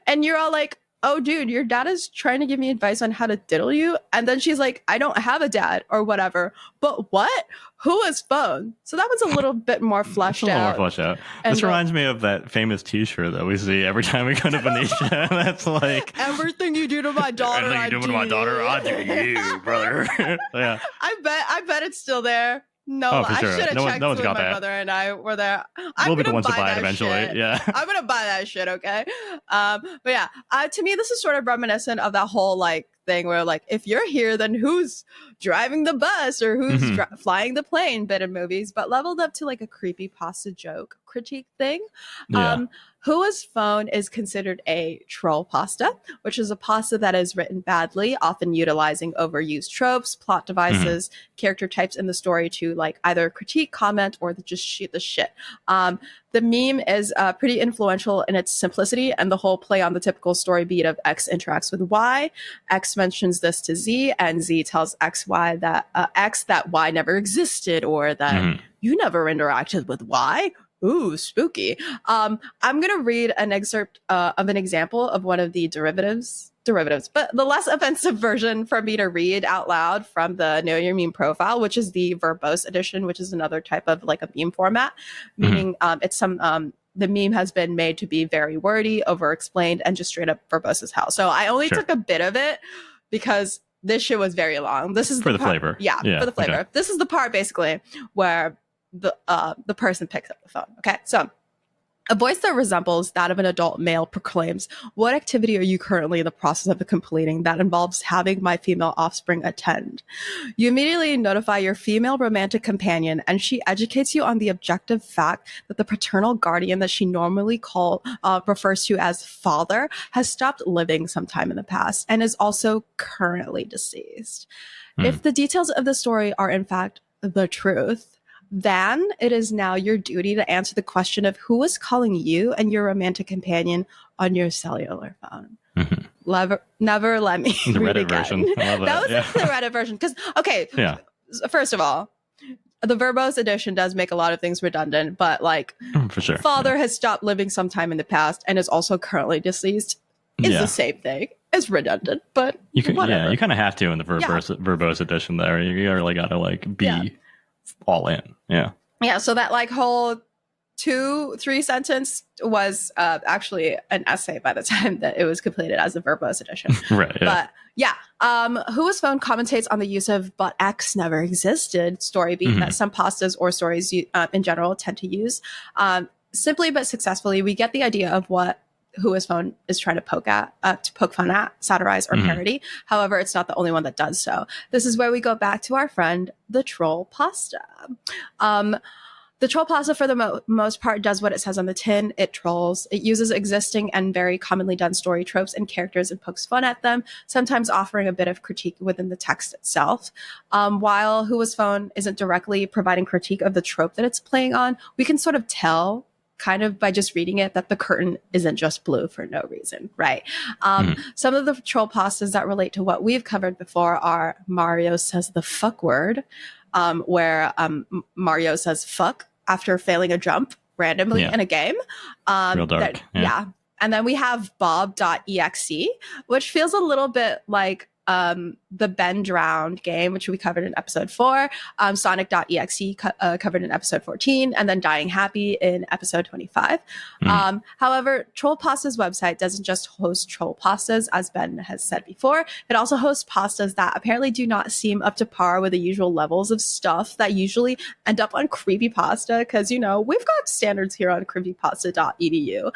And you're all like, oh, dude, your dad is trying to give me advice on how to diddle you. And then she's like, I don't have a dad or whatever. But what? Who is phone? So that one's a little bit more fleshed a little out. more fleshed out. And this reminds me of that famous T-shirt that we see every time we go to Venetia. That's like, everything you do to my daughter, everything you do to my daughter, I do to you, brother. Yeah. I bet it's still there. No, Oh, for I sure. should have No checked one's when got my that. brother and I were there. We'll be the ones to buy it that eventually. shit. Yeah. I'm gonna buy that shit, okay? But yeah, to me, this is sort of reminiscent of that whole like thing where like, if you're here, then who's driving the bus or who's flying the plane bit of movies, but leveled up to like a creepypasta joke critique thing. Yeah. Who is phone is considered a troll pasta, which is a pasta that is written badly, often utilizing overused tropes, plot devices, character types in the story to like either critique, comment, or just shoot the shit. The meme is pretty influential in its simplicity and the whole play on the typical story beat of X interacts with Y, X mentions this to Z, and Z tells X that Y never existed, or that you never interacted with Y. Ooh, spooky. I'm going to read an excerpt of an example of one of the derivatives, but the less offensive version for me to read out loud from the Know Your Meme profile, which is the verbose edition, which is another type of like a meme format, meaning it's some the meme has been made to be very wordy, over-explained, and just straight up verbose as hell. So I only took a bit of it because this shit was very long. This is for the flavor. Yeah, for the flavor. Okay. This is the part basically where the person picks up the phone. Okay, so a voice that resembles that of an adult male proclaims, "What activity are you currently in the process of completing that involves having my female offspring attend?" You immediately notify your female romantic companion, and she educates you on the objective fact that the paternal guardian that she normally refers to as father has stopped living sometime in the past and is also currently deceased. If the details of the story are in fact the truth, then it is now your duty to answer the question of who is calling you and your romantic companion on your cellular phone. Never let me the read Reddit again. version. That was the Reddit version. Because, okay, first of all, the verbose edition does make a lot of things redundant, but like, for sure, father has stopped living sometime in the past and is also currently deceased is the same thing. It's redundant, but you can, whatever. You kind of have to in the verbose edition there. You really got to like be all in. Yeah, so that like whole 2-3 sentence was actually an essay by the time that it was completed as a verbose edition. Right. Yeah. But Who is Phone commentates on the use of "but X never existed" story beat that some pastas or stories in general tend to use. Simply but successfully, we get the idea of what Who is Phone is trying to poke fun at, satirize, or parody. However, it's not the only one that does so. This is where we go back to our friend, the troll pasta. The troll pasta, for the most part, does what it says on the tin. It trolls. It uses existing and very commonly done story tropes and characters and pokes fun at them, sometimes offering a bit of critique within the text itself. While Who is Phone isn't directly providing critique of the trope that it's playing on, we can sort of tell kind of by just reading it that the curtain isn't just blue for no reason, right? Some of the troll pastas that relate to what we've covered before are Mario says the fuck word, where Mario says fuck after failing a jump randomly in a game. Real dark. And then we have bob.exe, which feels a little bit like the Ben Drowned game, which we covered in episode 4, Sonic.exe covered in episode 14, and then Dying Happy in episode 25. However, Troll Pasta's website doesn't just host troll pastas, as Ben has said before. It also hosts pastas that apparently do not seem up to par with the usual levels of stuff that usually end up on creepypasta, because, you know, we've got standards here on creepypasta.edu.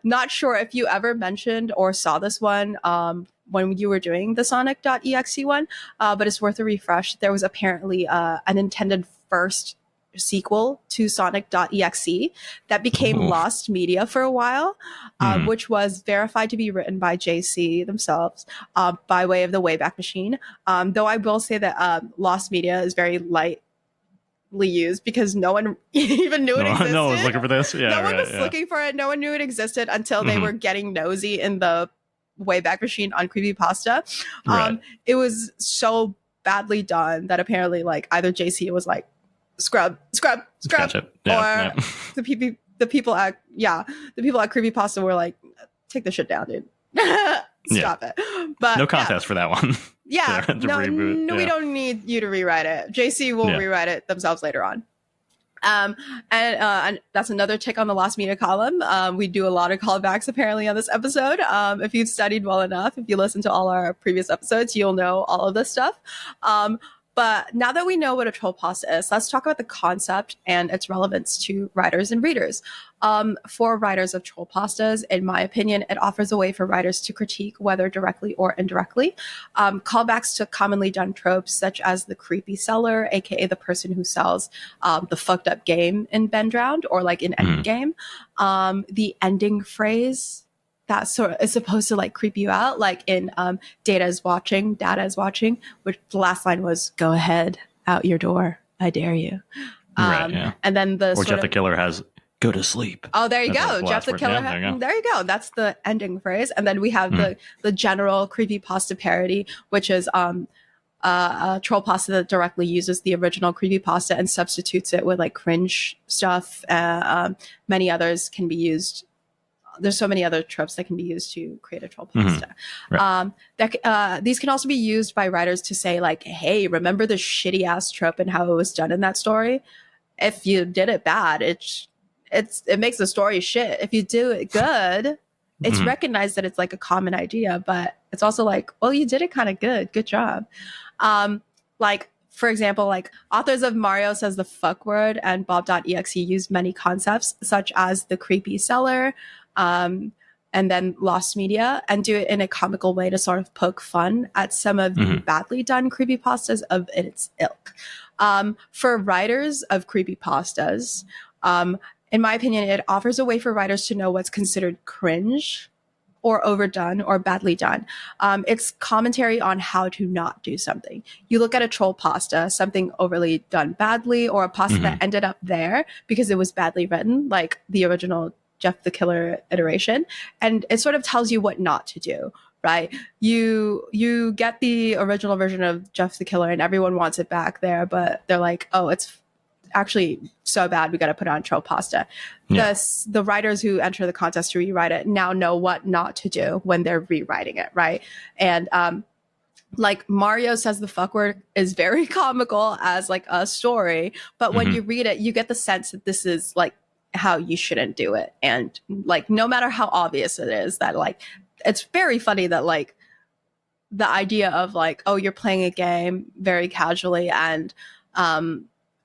Not sure if you ever mentioned or saw this one when you were doing the Sonic.exe one, but it's worth a refresh. There was apparently an intended first sequel to Sonic.exe that became lost media for a while, which was verified to be written by JC themselves by way of the Wayback Machine. Though I will say that lost media is very lightly used because no one even knew it existed. No one was looking for this. No one was looking for it. No one knew it existed until they were getting nosy in the Wayback Machine on creepypasta. It was so badly done that apparently like either JC was like scrub Gotcha. or the people at creepypasta were like take the shit down, dude. Stop it. But no contest for that one. Yeah, no, we don't need you to rewrite it. JC will rewrite it themselves later on. And that's another tick on the Lost Media column. We do a lot of callbacks apparently on this episode. If you've studied well enough, if you listen to all our previous episodes, you'll know all of this stuff. But now that we know what a troll pasta is, let's talk about the concept and its relevance to writers and readers. For writers of troll pastas, in my opinion, it offers a way for writers to critique, whether directly or indirectly, callbacks to commonly done tropes such as the creepy seller, aka the person who sells the fucked up game in Ben Drowned or like in Endgame. The ending phrase that sort of is supposed to like creep you out, like in Data is watching, which the last line was, "Go ahead, out your door, I dare you." And then Jeff the Killer has, "Go to sleep." Oh, there you go. Jeff the Killer. There you go. That's the ending phrase. And then we have the general creepypasta parody, which is a troll pasta that directly uses the original creepypasta and substitutes it with like cringe stuff. Many others can be used. There's so many other tropes that can be used to create a troll pasta. These can also be used by writers to say like, hey, remember the shitty ass trope and how it was done in that story? If you did it bad, it makes the story shit. If you do it good, it's recognized that it's like a common idea, but it's also like, well, you did it kind of good. Good job. Like, for example, like authors of Mario Says the Fuck Word and Bob.exe use many concepts such as the creepy seller, and then Lost Media, and do it in a comical way to sort of poke fun at some of the badly done creepypastas of its ilk. For writers of creepypastas, in my opinion, it offers a way for writers to know what's considered cringe or overdone or badly done. It's commentary on how to not do something. You look at a troll pasta, something overly done badly, or a pasta that ended up there because it was badly written, like the original Jeff the Killer iteration, and it sort of tells you what not to do, right? You get the original version of Jeff the Killer and everyone wants it back there, but they're like, oh, it's actually so bad, we got to put on troll pasta. The writers who enter the contest to rewrite it now know what not to do when they're rewriting it, right? And like Mario Says the Fuck Word is very comical as like a story, but when you read it, you get the sense that this is like how you shouldn't do it. And like, no matter how obvious it is, that like, it's very funny that like the idea of like, oh, you're playing a game very casually and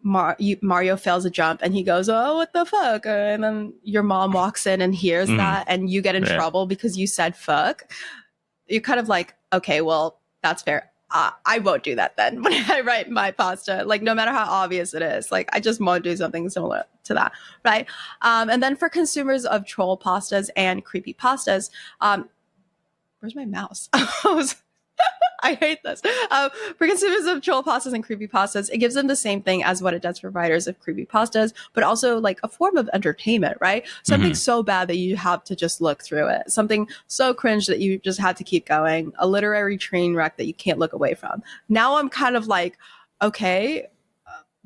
Mario fails a jump and he goes, oh, what the fuck? And then your mom walks in and hears that and you get in trouble because you said fuck. You're kind of like, okay, well, that's fair. I won't do that then when I write my pasta. Like, no matter how obvious it is, like, I just won't do something similar to that, right? And then for consumers of troll pastas and creepy pastas, where's my mouse? I hate this. For consumers of troll pastas and creepy pastas, it gives them the same thing as what it does for writers of creepy pastas, but also like a form of entertainment, right? Something so bad that you have to just look through it. Something so cringe that you just have to keep going. A literary train wreck that you can't look away from. Now I'm kind of like, okay,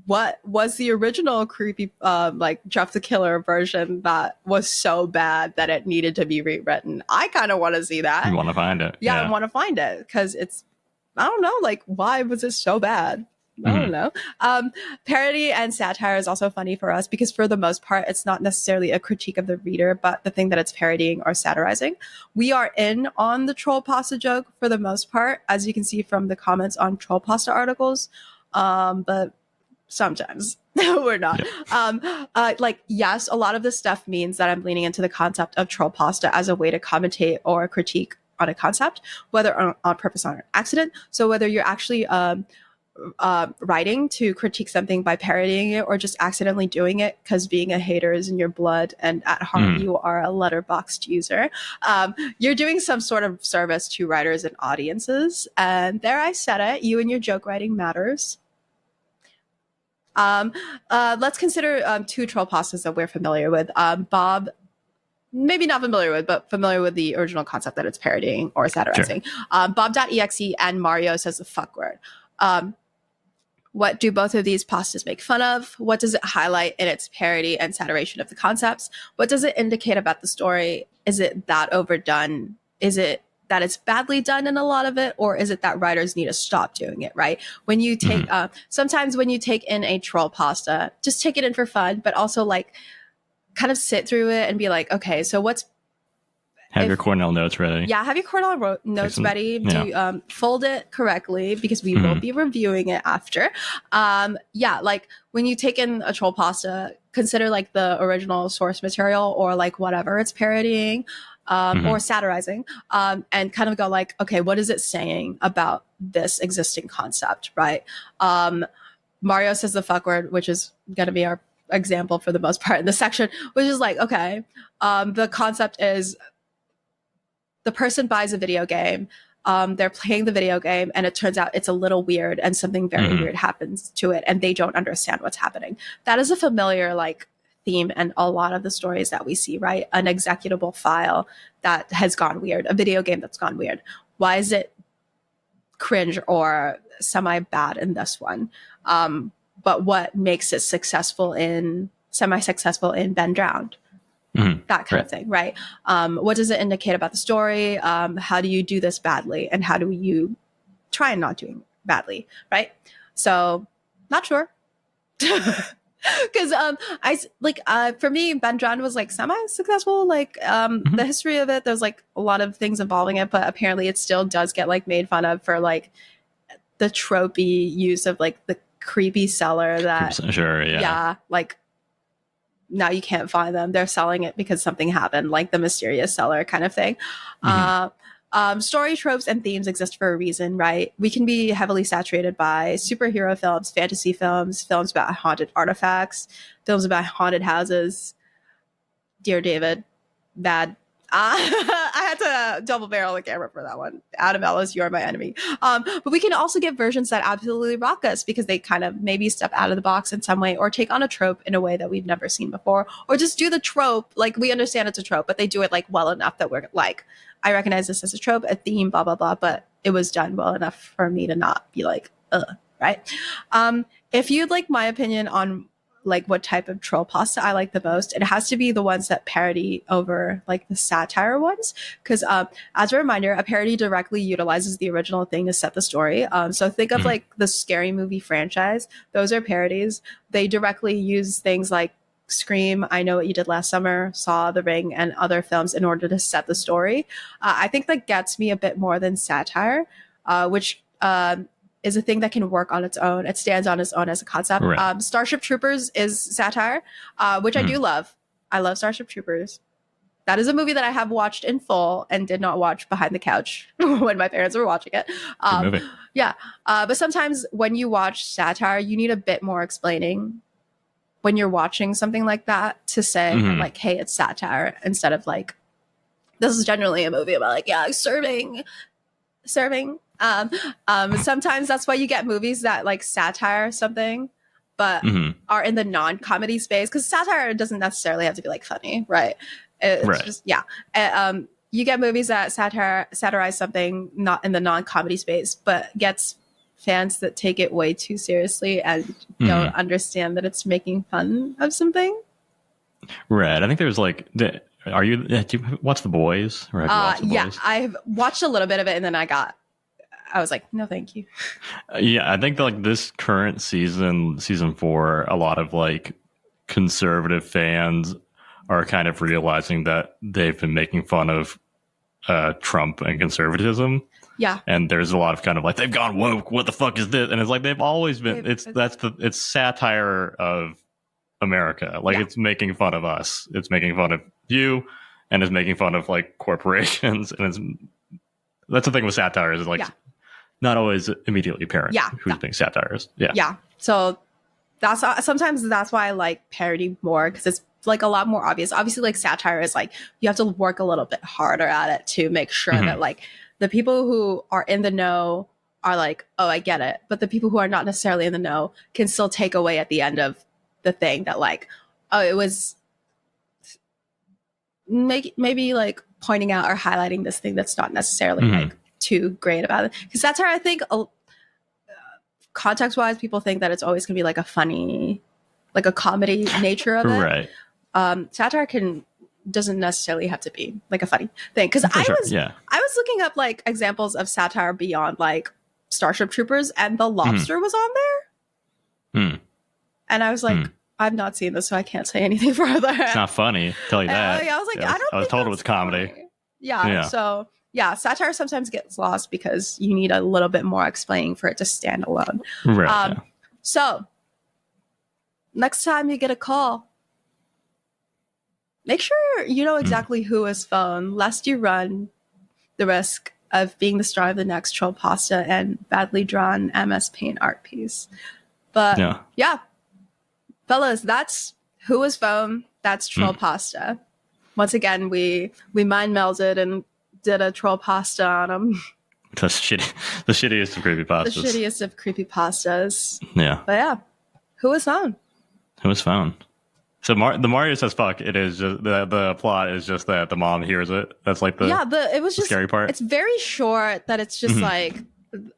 what was the original creepy, like Jeff the Killer version that was so bad that it needed to be rewritten? I kind of want to see that. You want to find it. Yeah, I want to find it because it's, I don't know, like, why was it so bad? I don't know. Parody and satire is also funny for us because for the most part, it's not necessarily a critique of the reader, but the thing that it's parodying or satirizing. We are in on the troll pasta joke for the most part, as you can see from the comments on troll pasta articles. But sometimes we're not. Like, yes, a lot of this stuff means that I'm leaning into the concept of troll pasta as a way to commentate or critique on a concept, whether on purpose or on accident. So whether you're actually writing to critique something by parodying it or just accidentally doing it because being a hater is in your blood and at heart you are a letterboxed user, you're doing some sort of service to writers and audiences. And there I said it, you and your joke writing matters. Let's consider two troll pastas that we're familiar with. Bob, maybe not familiar with, but familiar with the original concept that it's parodying or satirizing. Sure. Bob.exe and Mario Says the Fuck Word. What do both of these pastas make fun of? What does it highlight in its parody and saturation of the concepts? What does it indicate about the story? Is it that overdone? Is it that it's badly done in a lot of it? Or is it that writers need to stop doing it, right? When you take, sometimes when you take in a troll pasta, just take it in for fun, but also like kind of sit through it and be like, okay, so what's, have your Cornell notes ready. Yeah, have your Cornell notes ready. Do fold it correctly because we will be reviewing it after. Like when you take in a troll pasta, consider like the original source material or like whatever it's parodying or satirizing, and kind of go like, okay, what is it saying about this existing concept, right? Mario says the fuck word, which is going to be our example for the most part in this section, which is like, okay, the concept is the person buys a video game, they're playing the video game, and it turns out it's a little weird and something very weird happens to it and they don't understand what's happening. That is a familiar like theme in a lot of the stories that we see, right? An executable file that has gone weird, a video game that's gone weird. Why is it cringe or semi-bad in this one? But what makes it semi-successful in Ben Drowned? That kind of thing, right? What does it indicate about the story? How do you do this badly? And how do you try and not doing badly, right? So, not sure. Because for me, Ben Drowned was like semi-successful. Like the history of it, there's like a lot of things involving it, but apparently it still does get like made fun of for like the tropey use of like the creepy seller that like now you can't find them. They're selling it because something happened, like the mysterious seller kind of thing. Story tropes and themes exist for a reason, right? We can be heavily saturated by superhero films, fantasy films, films about haunted artifacts, films about haunted houses. Dear David, bad. I had to double barrel the camera for that one. Adam Ellis, you are my enemy. But we can also get versions that absolutely rock us because they kind of maybe step out of the box in some way or take on a trope in a way that we've never seen before, or just do the trope. Like we understand it's a trope, but they do it like well enough that we're like, I recognize this as a trope, a theme, blah, blah, blah, but it was done well enough for me to not be like, ugh, right? If you'd like my opinion on like what type of troll pasta I like the most, it has to be the ones that parody over like the satire ones. Because as a reminder, a parody directly utilizes the original thing to set the story. So think of like the Scary Movie franchise. Those are parodies. They directly use things like Scream, I Know What You Did Last Summer, Saw, The Ring, and other films in order to set the story. I think that gets me a bit more than satire, which is a thing that can work on its own. It stands on its own as a concept. Right. Starship Troopers is satire, which I do love. I love Starship Troopers. That is a movie that I have watched in full and did not watch behind the couch when my parents were watching it. Good movie. Yeah. But sometimes when you watch satire, you need a bit more explaining when you're watching something like that to say like, hey, it's satire, instead of like, this is generally a movie about like, yeah, serving. Sometimes that's why you get movies that like satire something, but are in the non-comedy space, because satire doesn't necessarily have to be like funny, right? It's just, you get movies that satirize something not in the non-comedy space, but gets fans that take it way too seriously and don't understand that it's making fun of something. Right. I think there's like, do you watch The Boys? Or have you watched The Boys? Yeah, I've watched a little bit of it, and then I was like, no, thank you. Yeah, I think like this current season 4, a lot of like conservative fans are kind of realizing that they've been making fun of Trump and conservatism. Yeah. And there's a lot of kind of like, they've gone woke. What the fuck is this? And it's like, they've always been, it's satire of America. Like it's making fun of us. It's making fun of you, and it's making fun of like corporations. And that's the thing with satire, is like not always immediately apparent who's being satirized. Yeah. Yeah. So sometimes that's why I like parody more, because it's like a lot more obvious. Obviously, like satire is like, you have to work a little bit harder at it to make sure that like the people who are in the know are like, oh, I get it. But the people who are not necessarily in the know can still take away at the end of the thing that like, oh, it was maybe like pointing out or highlighting this thing that's not necessarily like too great about it. Because satire, I think context wise, people think that it's always going to be like a funny, like a comedy nature of it. Right. Satire doesn't necessarily have to be like a funny thing. Because I was looking up like examples of satire beyond like Starship Troopers, and The Lobster was on there. And I was like, I've not seen this, so I can't say anything further. It's not funny, tell you that. I was like, I was told it was comedy. Funny. Yeah. So yeah, satire sometimes gets lost because you need a little bit more explaining for it to stand alone. Right. So next time you get a call, make sure you know exactly who is phone, lest you run the risk of being the star of the next troll pasta and badly drawn MS Paint art piece. But yeah, fellas, that's who is phone. That's troll pasta. Once again, we mind melded and did a troll pasta on them. The shittiest of creepypastas. The shittiest of creepypastas. Yeah. But yeah, who is phone? Who is phone? So the Mario says fuck. It is just the plot is just that the mom hears it. That's like it was just scary part. It's very short. That it's just like,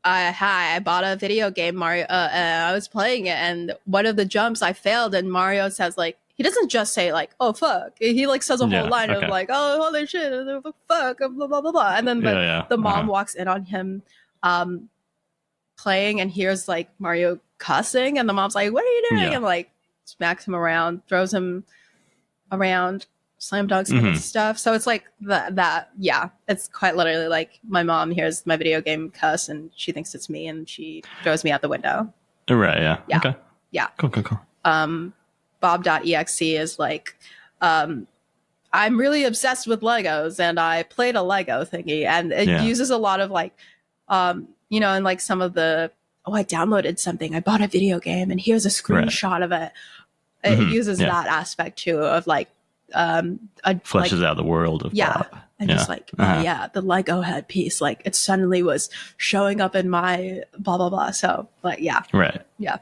hi, I bought a video game, Mario. I was playing it, and one of the jumps I failed, and Mario says like, he doesn't just say like, oh fuck. He like says a whole line of like, oh holy shit, fuck, blah blah blah blah, and then the mom walks in on him, playing and hears like Mario cussing, and the mom's like, what are you doing? And like smacks him around, throws him around, slam dunks him and stuff. So it's like it's quite literally like my mom hears my video game cuss and she thinks it's me and she throws me out the window. Right. Yeah. Okay. Yeah. Cool. Bob.exe is like, I'm really obsessed with Legos and I played a Lego thingy, and it uses a lot of like, and like some of the, I downloaded something, I bought a video game and here's a screenshot of it. It uses that aspect too of like, fleshes out the world of Bob. And just like, the Lego head piece, like it suddenly was showing up in my blah, blah, blah. So like, Right. Yeah.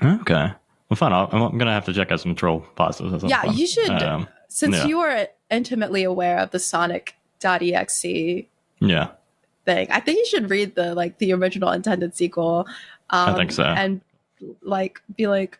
Okay. Well, fun. I'm going to have to check out some troll pastas. Yeah, you should. Since you are intimately aware of the Sonic.exe thing, I think you should read the original intended sequel. I think so. And like be like,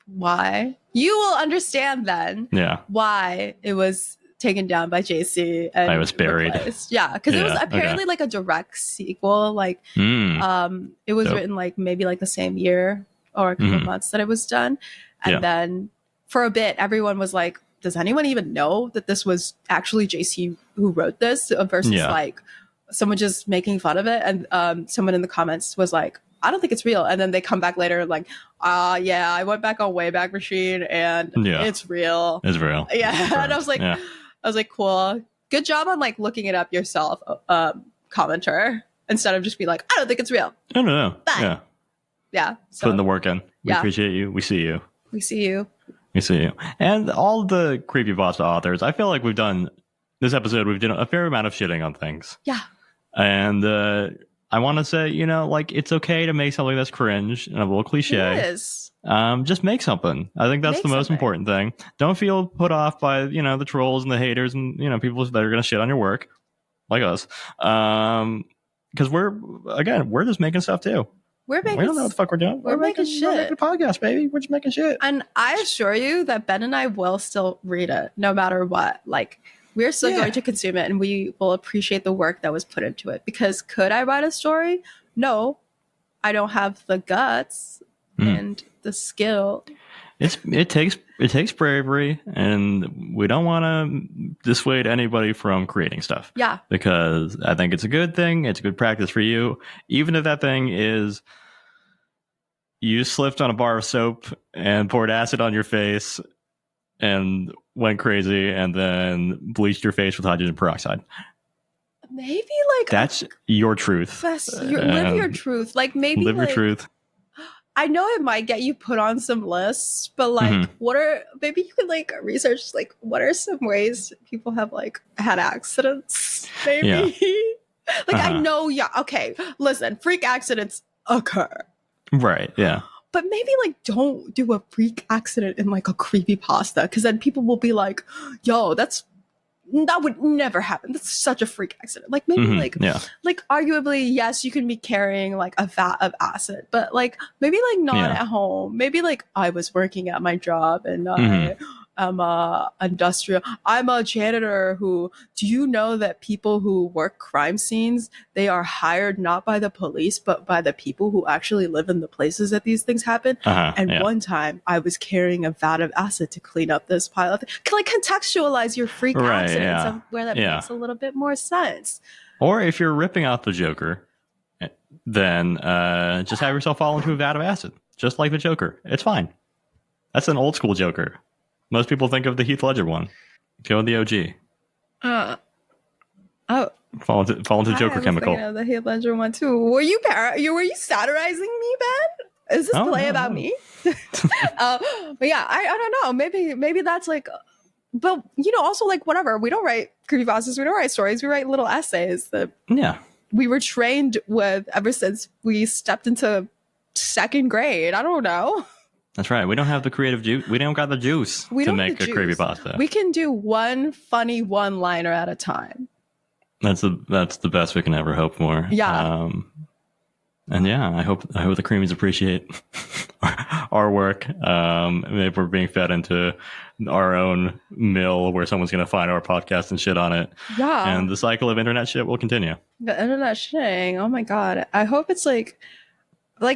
why? You will understand then. Why it was taken down by JC and I was buried. Yeah, because it was apparently like a direct sequel. Like, it was written like maybe like the same year or a couple of months that it was done, and then for a bit everyone was like, does anyone even know that this was actually JC who wrote this versus like someone just making fun of it? And someone in the comments was like, I don't think it's real. And then they come back later like, I went back on Wayback Machine and it's real. It's real. Yeah. And I was like, cool. Good job on like looking it up yourself, commenter, instead of just be like, I don't think it's real. No. But, yeah. So, putting the work in. We appreciate you. We see you. We see you. We see you. And all the creepypasta authors, I feel like we've done a fair amount of shitting on things. Yeah. And I want to say, like, it's okay to make something that's cringe and a little cliche. It is. Just make something. I think that's the most important thing. Don't feel put off by, the trolls and the haters and, people that are going to shit on your work, like us. Because we're just making stuff too. We don't know what the fuck we're doing. We're making shit. We're making a podcast, baby. We're just making shit. And I assure you that Ben and I will still read it no matter what. Like, we're still going to consume it, and we will appreciate the work that was put into it. Because could I write a story? No. I don't have the guts and the skill. It takes bravery, and we don't want to dissuade anybody from creating stuff. Yeah. Because I think it's a good thing. It's a good practice for you. Even if that thing is you slipped on a bar of soap and poured acid on your face and went crazy and then bleached your face with hydrogen peroxide. Maybe like that's your truth. Live your truth. Like maybe live your truth. I know it might get you put on some lists, but like maybe you could like research like what are some ways people have like had accidents? Maybe. Like I know, okay, listen, freak accidents occur. Right, yeah. But maybe like don't do a freak accident in like a creepypasta, because then people will be like, yo, that's that would never happen. That's such a freak accident. Like maybe like arguably, yes, you can be carrying like a vat of acid, but like maybe like not at home. Maybe like I was working at my job and I'm a janitor do you know that people who work crime scenes, they are hired not by the police, but by the people who actually live in the places that these things happen. One time I was carrying a vat of acid to clean up this pile of like contextualize your freak accidents where that makes a little bit more sense. Or if you're ripping out the Joker, then just have yourself fall into a vat of acid, just like the Joker. It's fine. That's an old school Joker. Most people think of the Heath Ledger one. Go with the OG. Fall into Joker chemical. I was the Heath Ledger one too. Were you satirizing me, Ben? Is this play about me? But yeah, I don't know. Maybe that's like, but you know, also like whatever. We don't write creepypastas. We don't write stories. We write little essays that we were trained with ever since we stepped into second grade. I don't know. That's right. We don't have the creative juice. We don't got the juice to make a creepypasta. We can do one funny one-liner at a time. That's the best we can ever hope for. Yeah. And yeah, I hope the creamies appreciate our work. Maybe we're being fed into our own mill where someone's going to find our podcast and shit on it. Yeah. And the cycle of internet shit will continue. The internet shitting. Oh my God. I hope it's like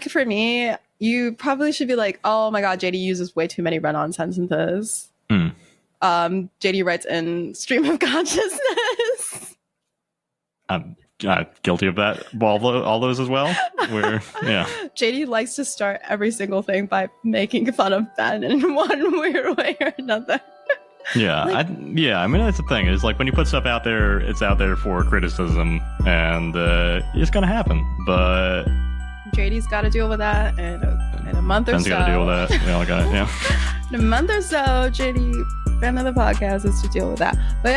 for me, you probably should be like, oh my God, JD uses way too many run-on sentences. JD writes in stream of consciousness. I'm guilty of that. All those as well. JD likes to start every single thing by making fun of Ben in one weird way or another. I mean, that's the thing. It's like when you put stuff out there, it's out there for criticism, and it's gonna happen. But JD's got to deal with that in a month or Ben's so. Ben's got to deal with that. We all got it. Yeah. In a month or so, JD, friend of the podcast, is to deal with that. But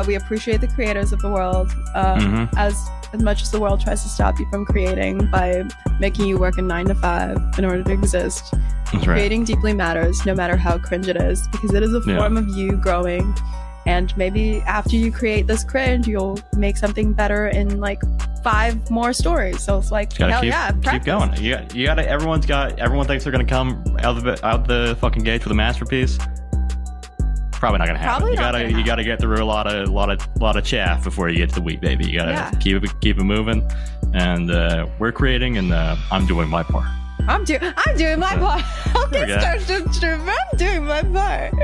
we appreciate the creators of the world as much as the world tries to stop you from creating by making you work a 9 to 5 in order to exist. That's Creating right. deeply matters, no matter how cringe it is, because it is a form of you growing. And maybe after you create this cringe, you'll make something better in like 5 more stories. So it's like, hell yeah, keep going. You gotta. Everyone thinks they're gonna come out the fucking gates with a masterpiece. Probably not gonna happen. You gotta get through a lot of chaff before you get to the wheat, baby. You gotta keep it moving. And we're creating, and I'm doing my part. I'm doing my part. I'm doing my part.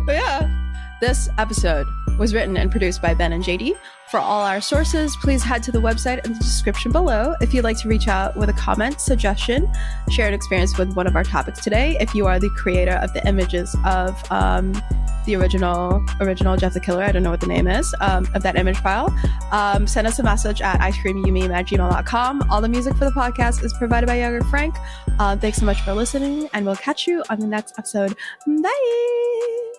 But yeah. This episode was written and produced by Ben and JD. For all our sources, please head to the website in the description below. If you'd like to reach out with a comment, suggestion, share an experience with one of our topics today, if you are the creator of the images of the original Jeff the Killer, I don't know what the name is, of that image file, send us a message at icecreamyumeme@gmail.com. All the music for the podcast is provided by Younger Frank. Thanks so much for listening, and we'll catch you on the next episode. Bye!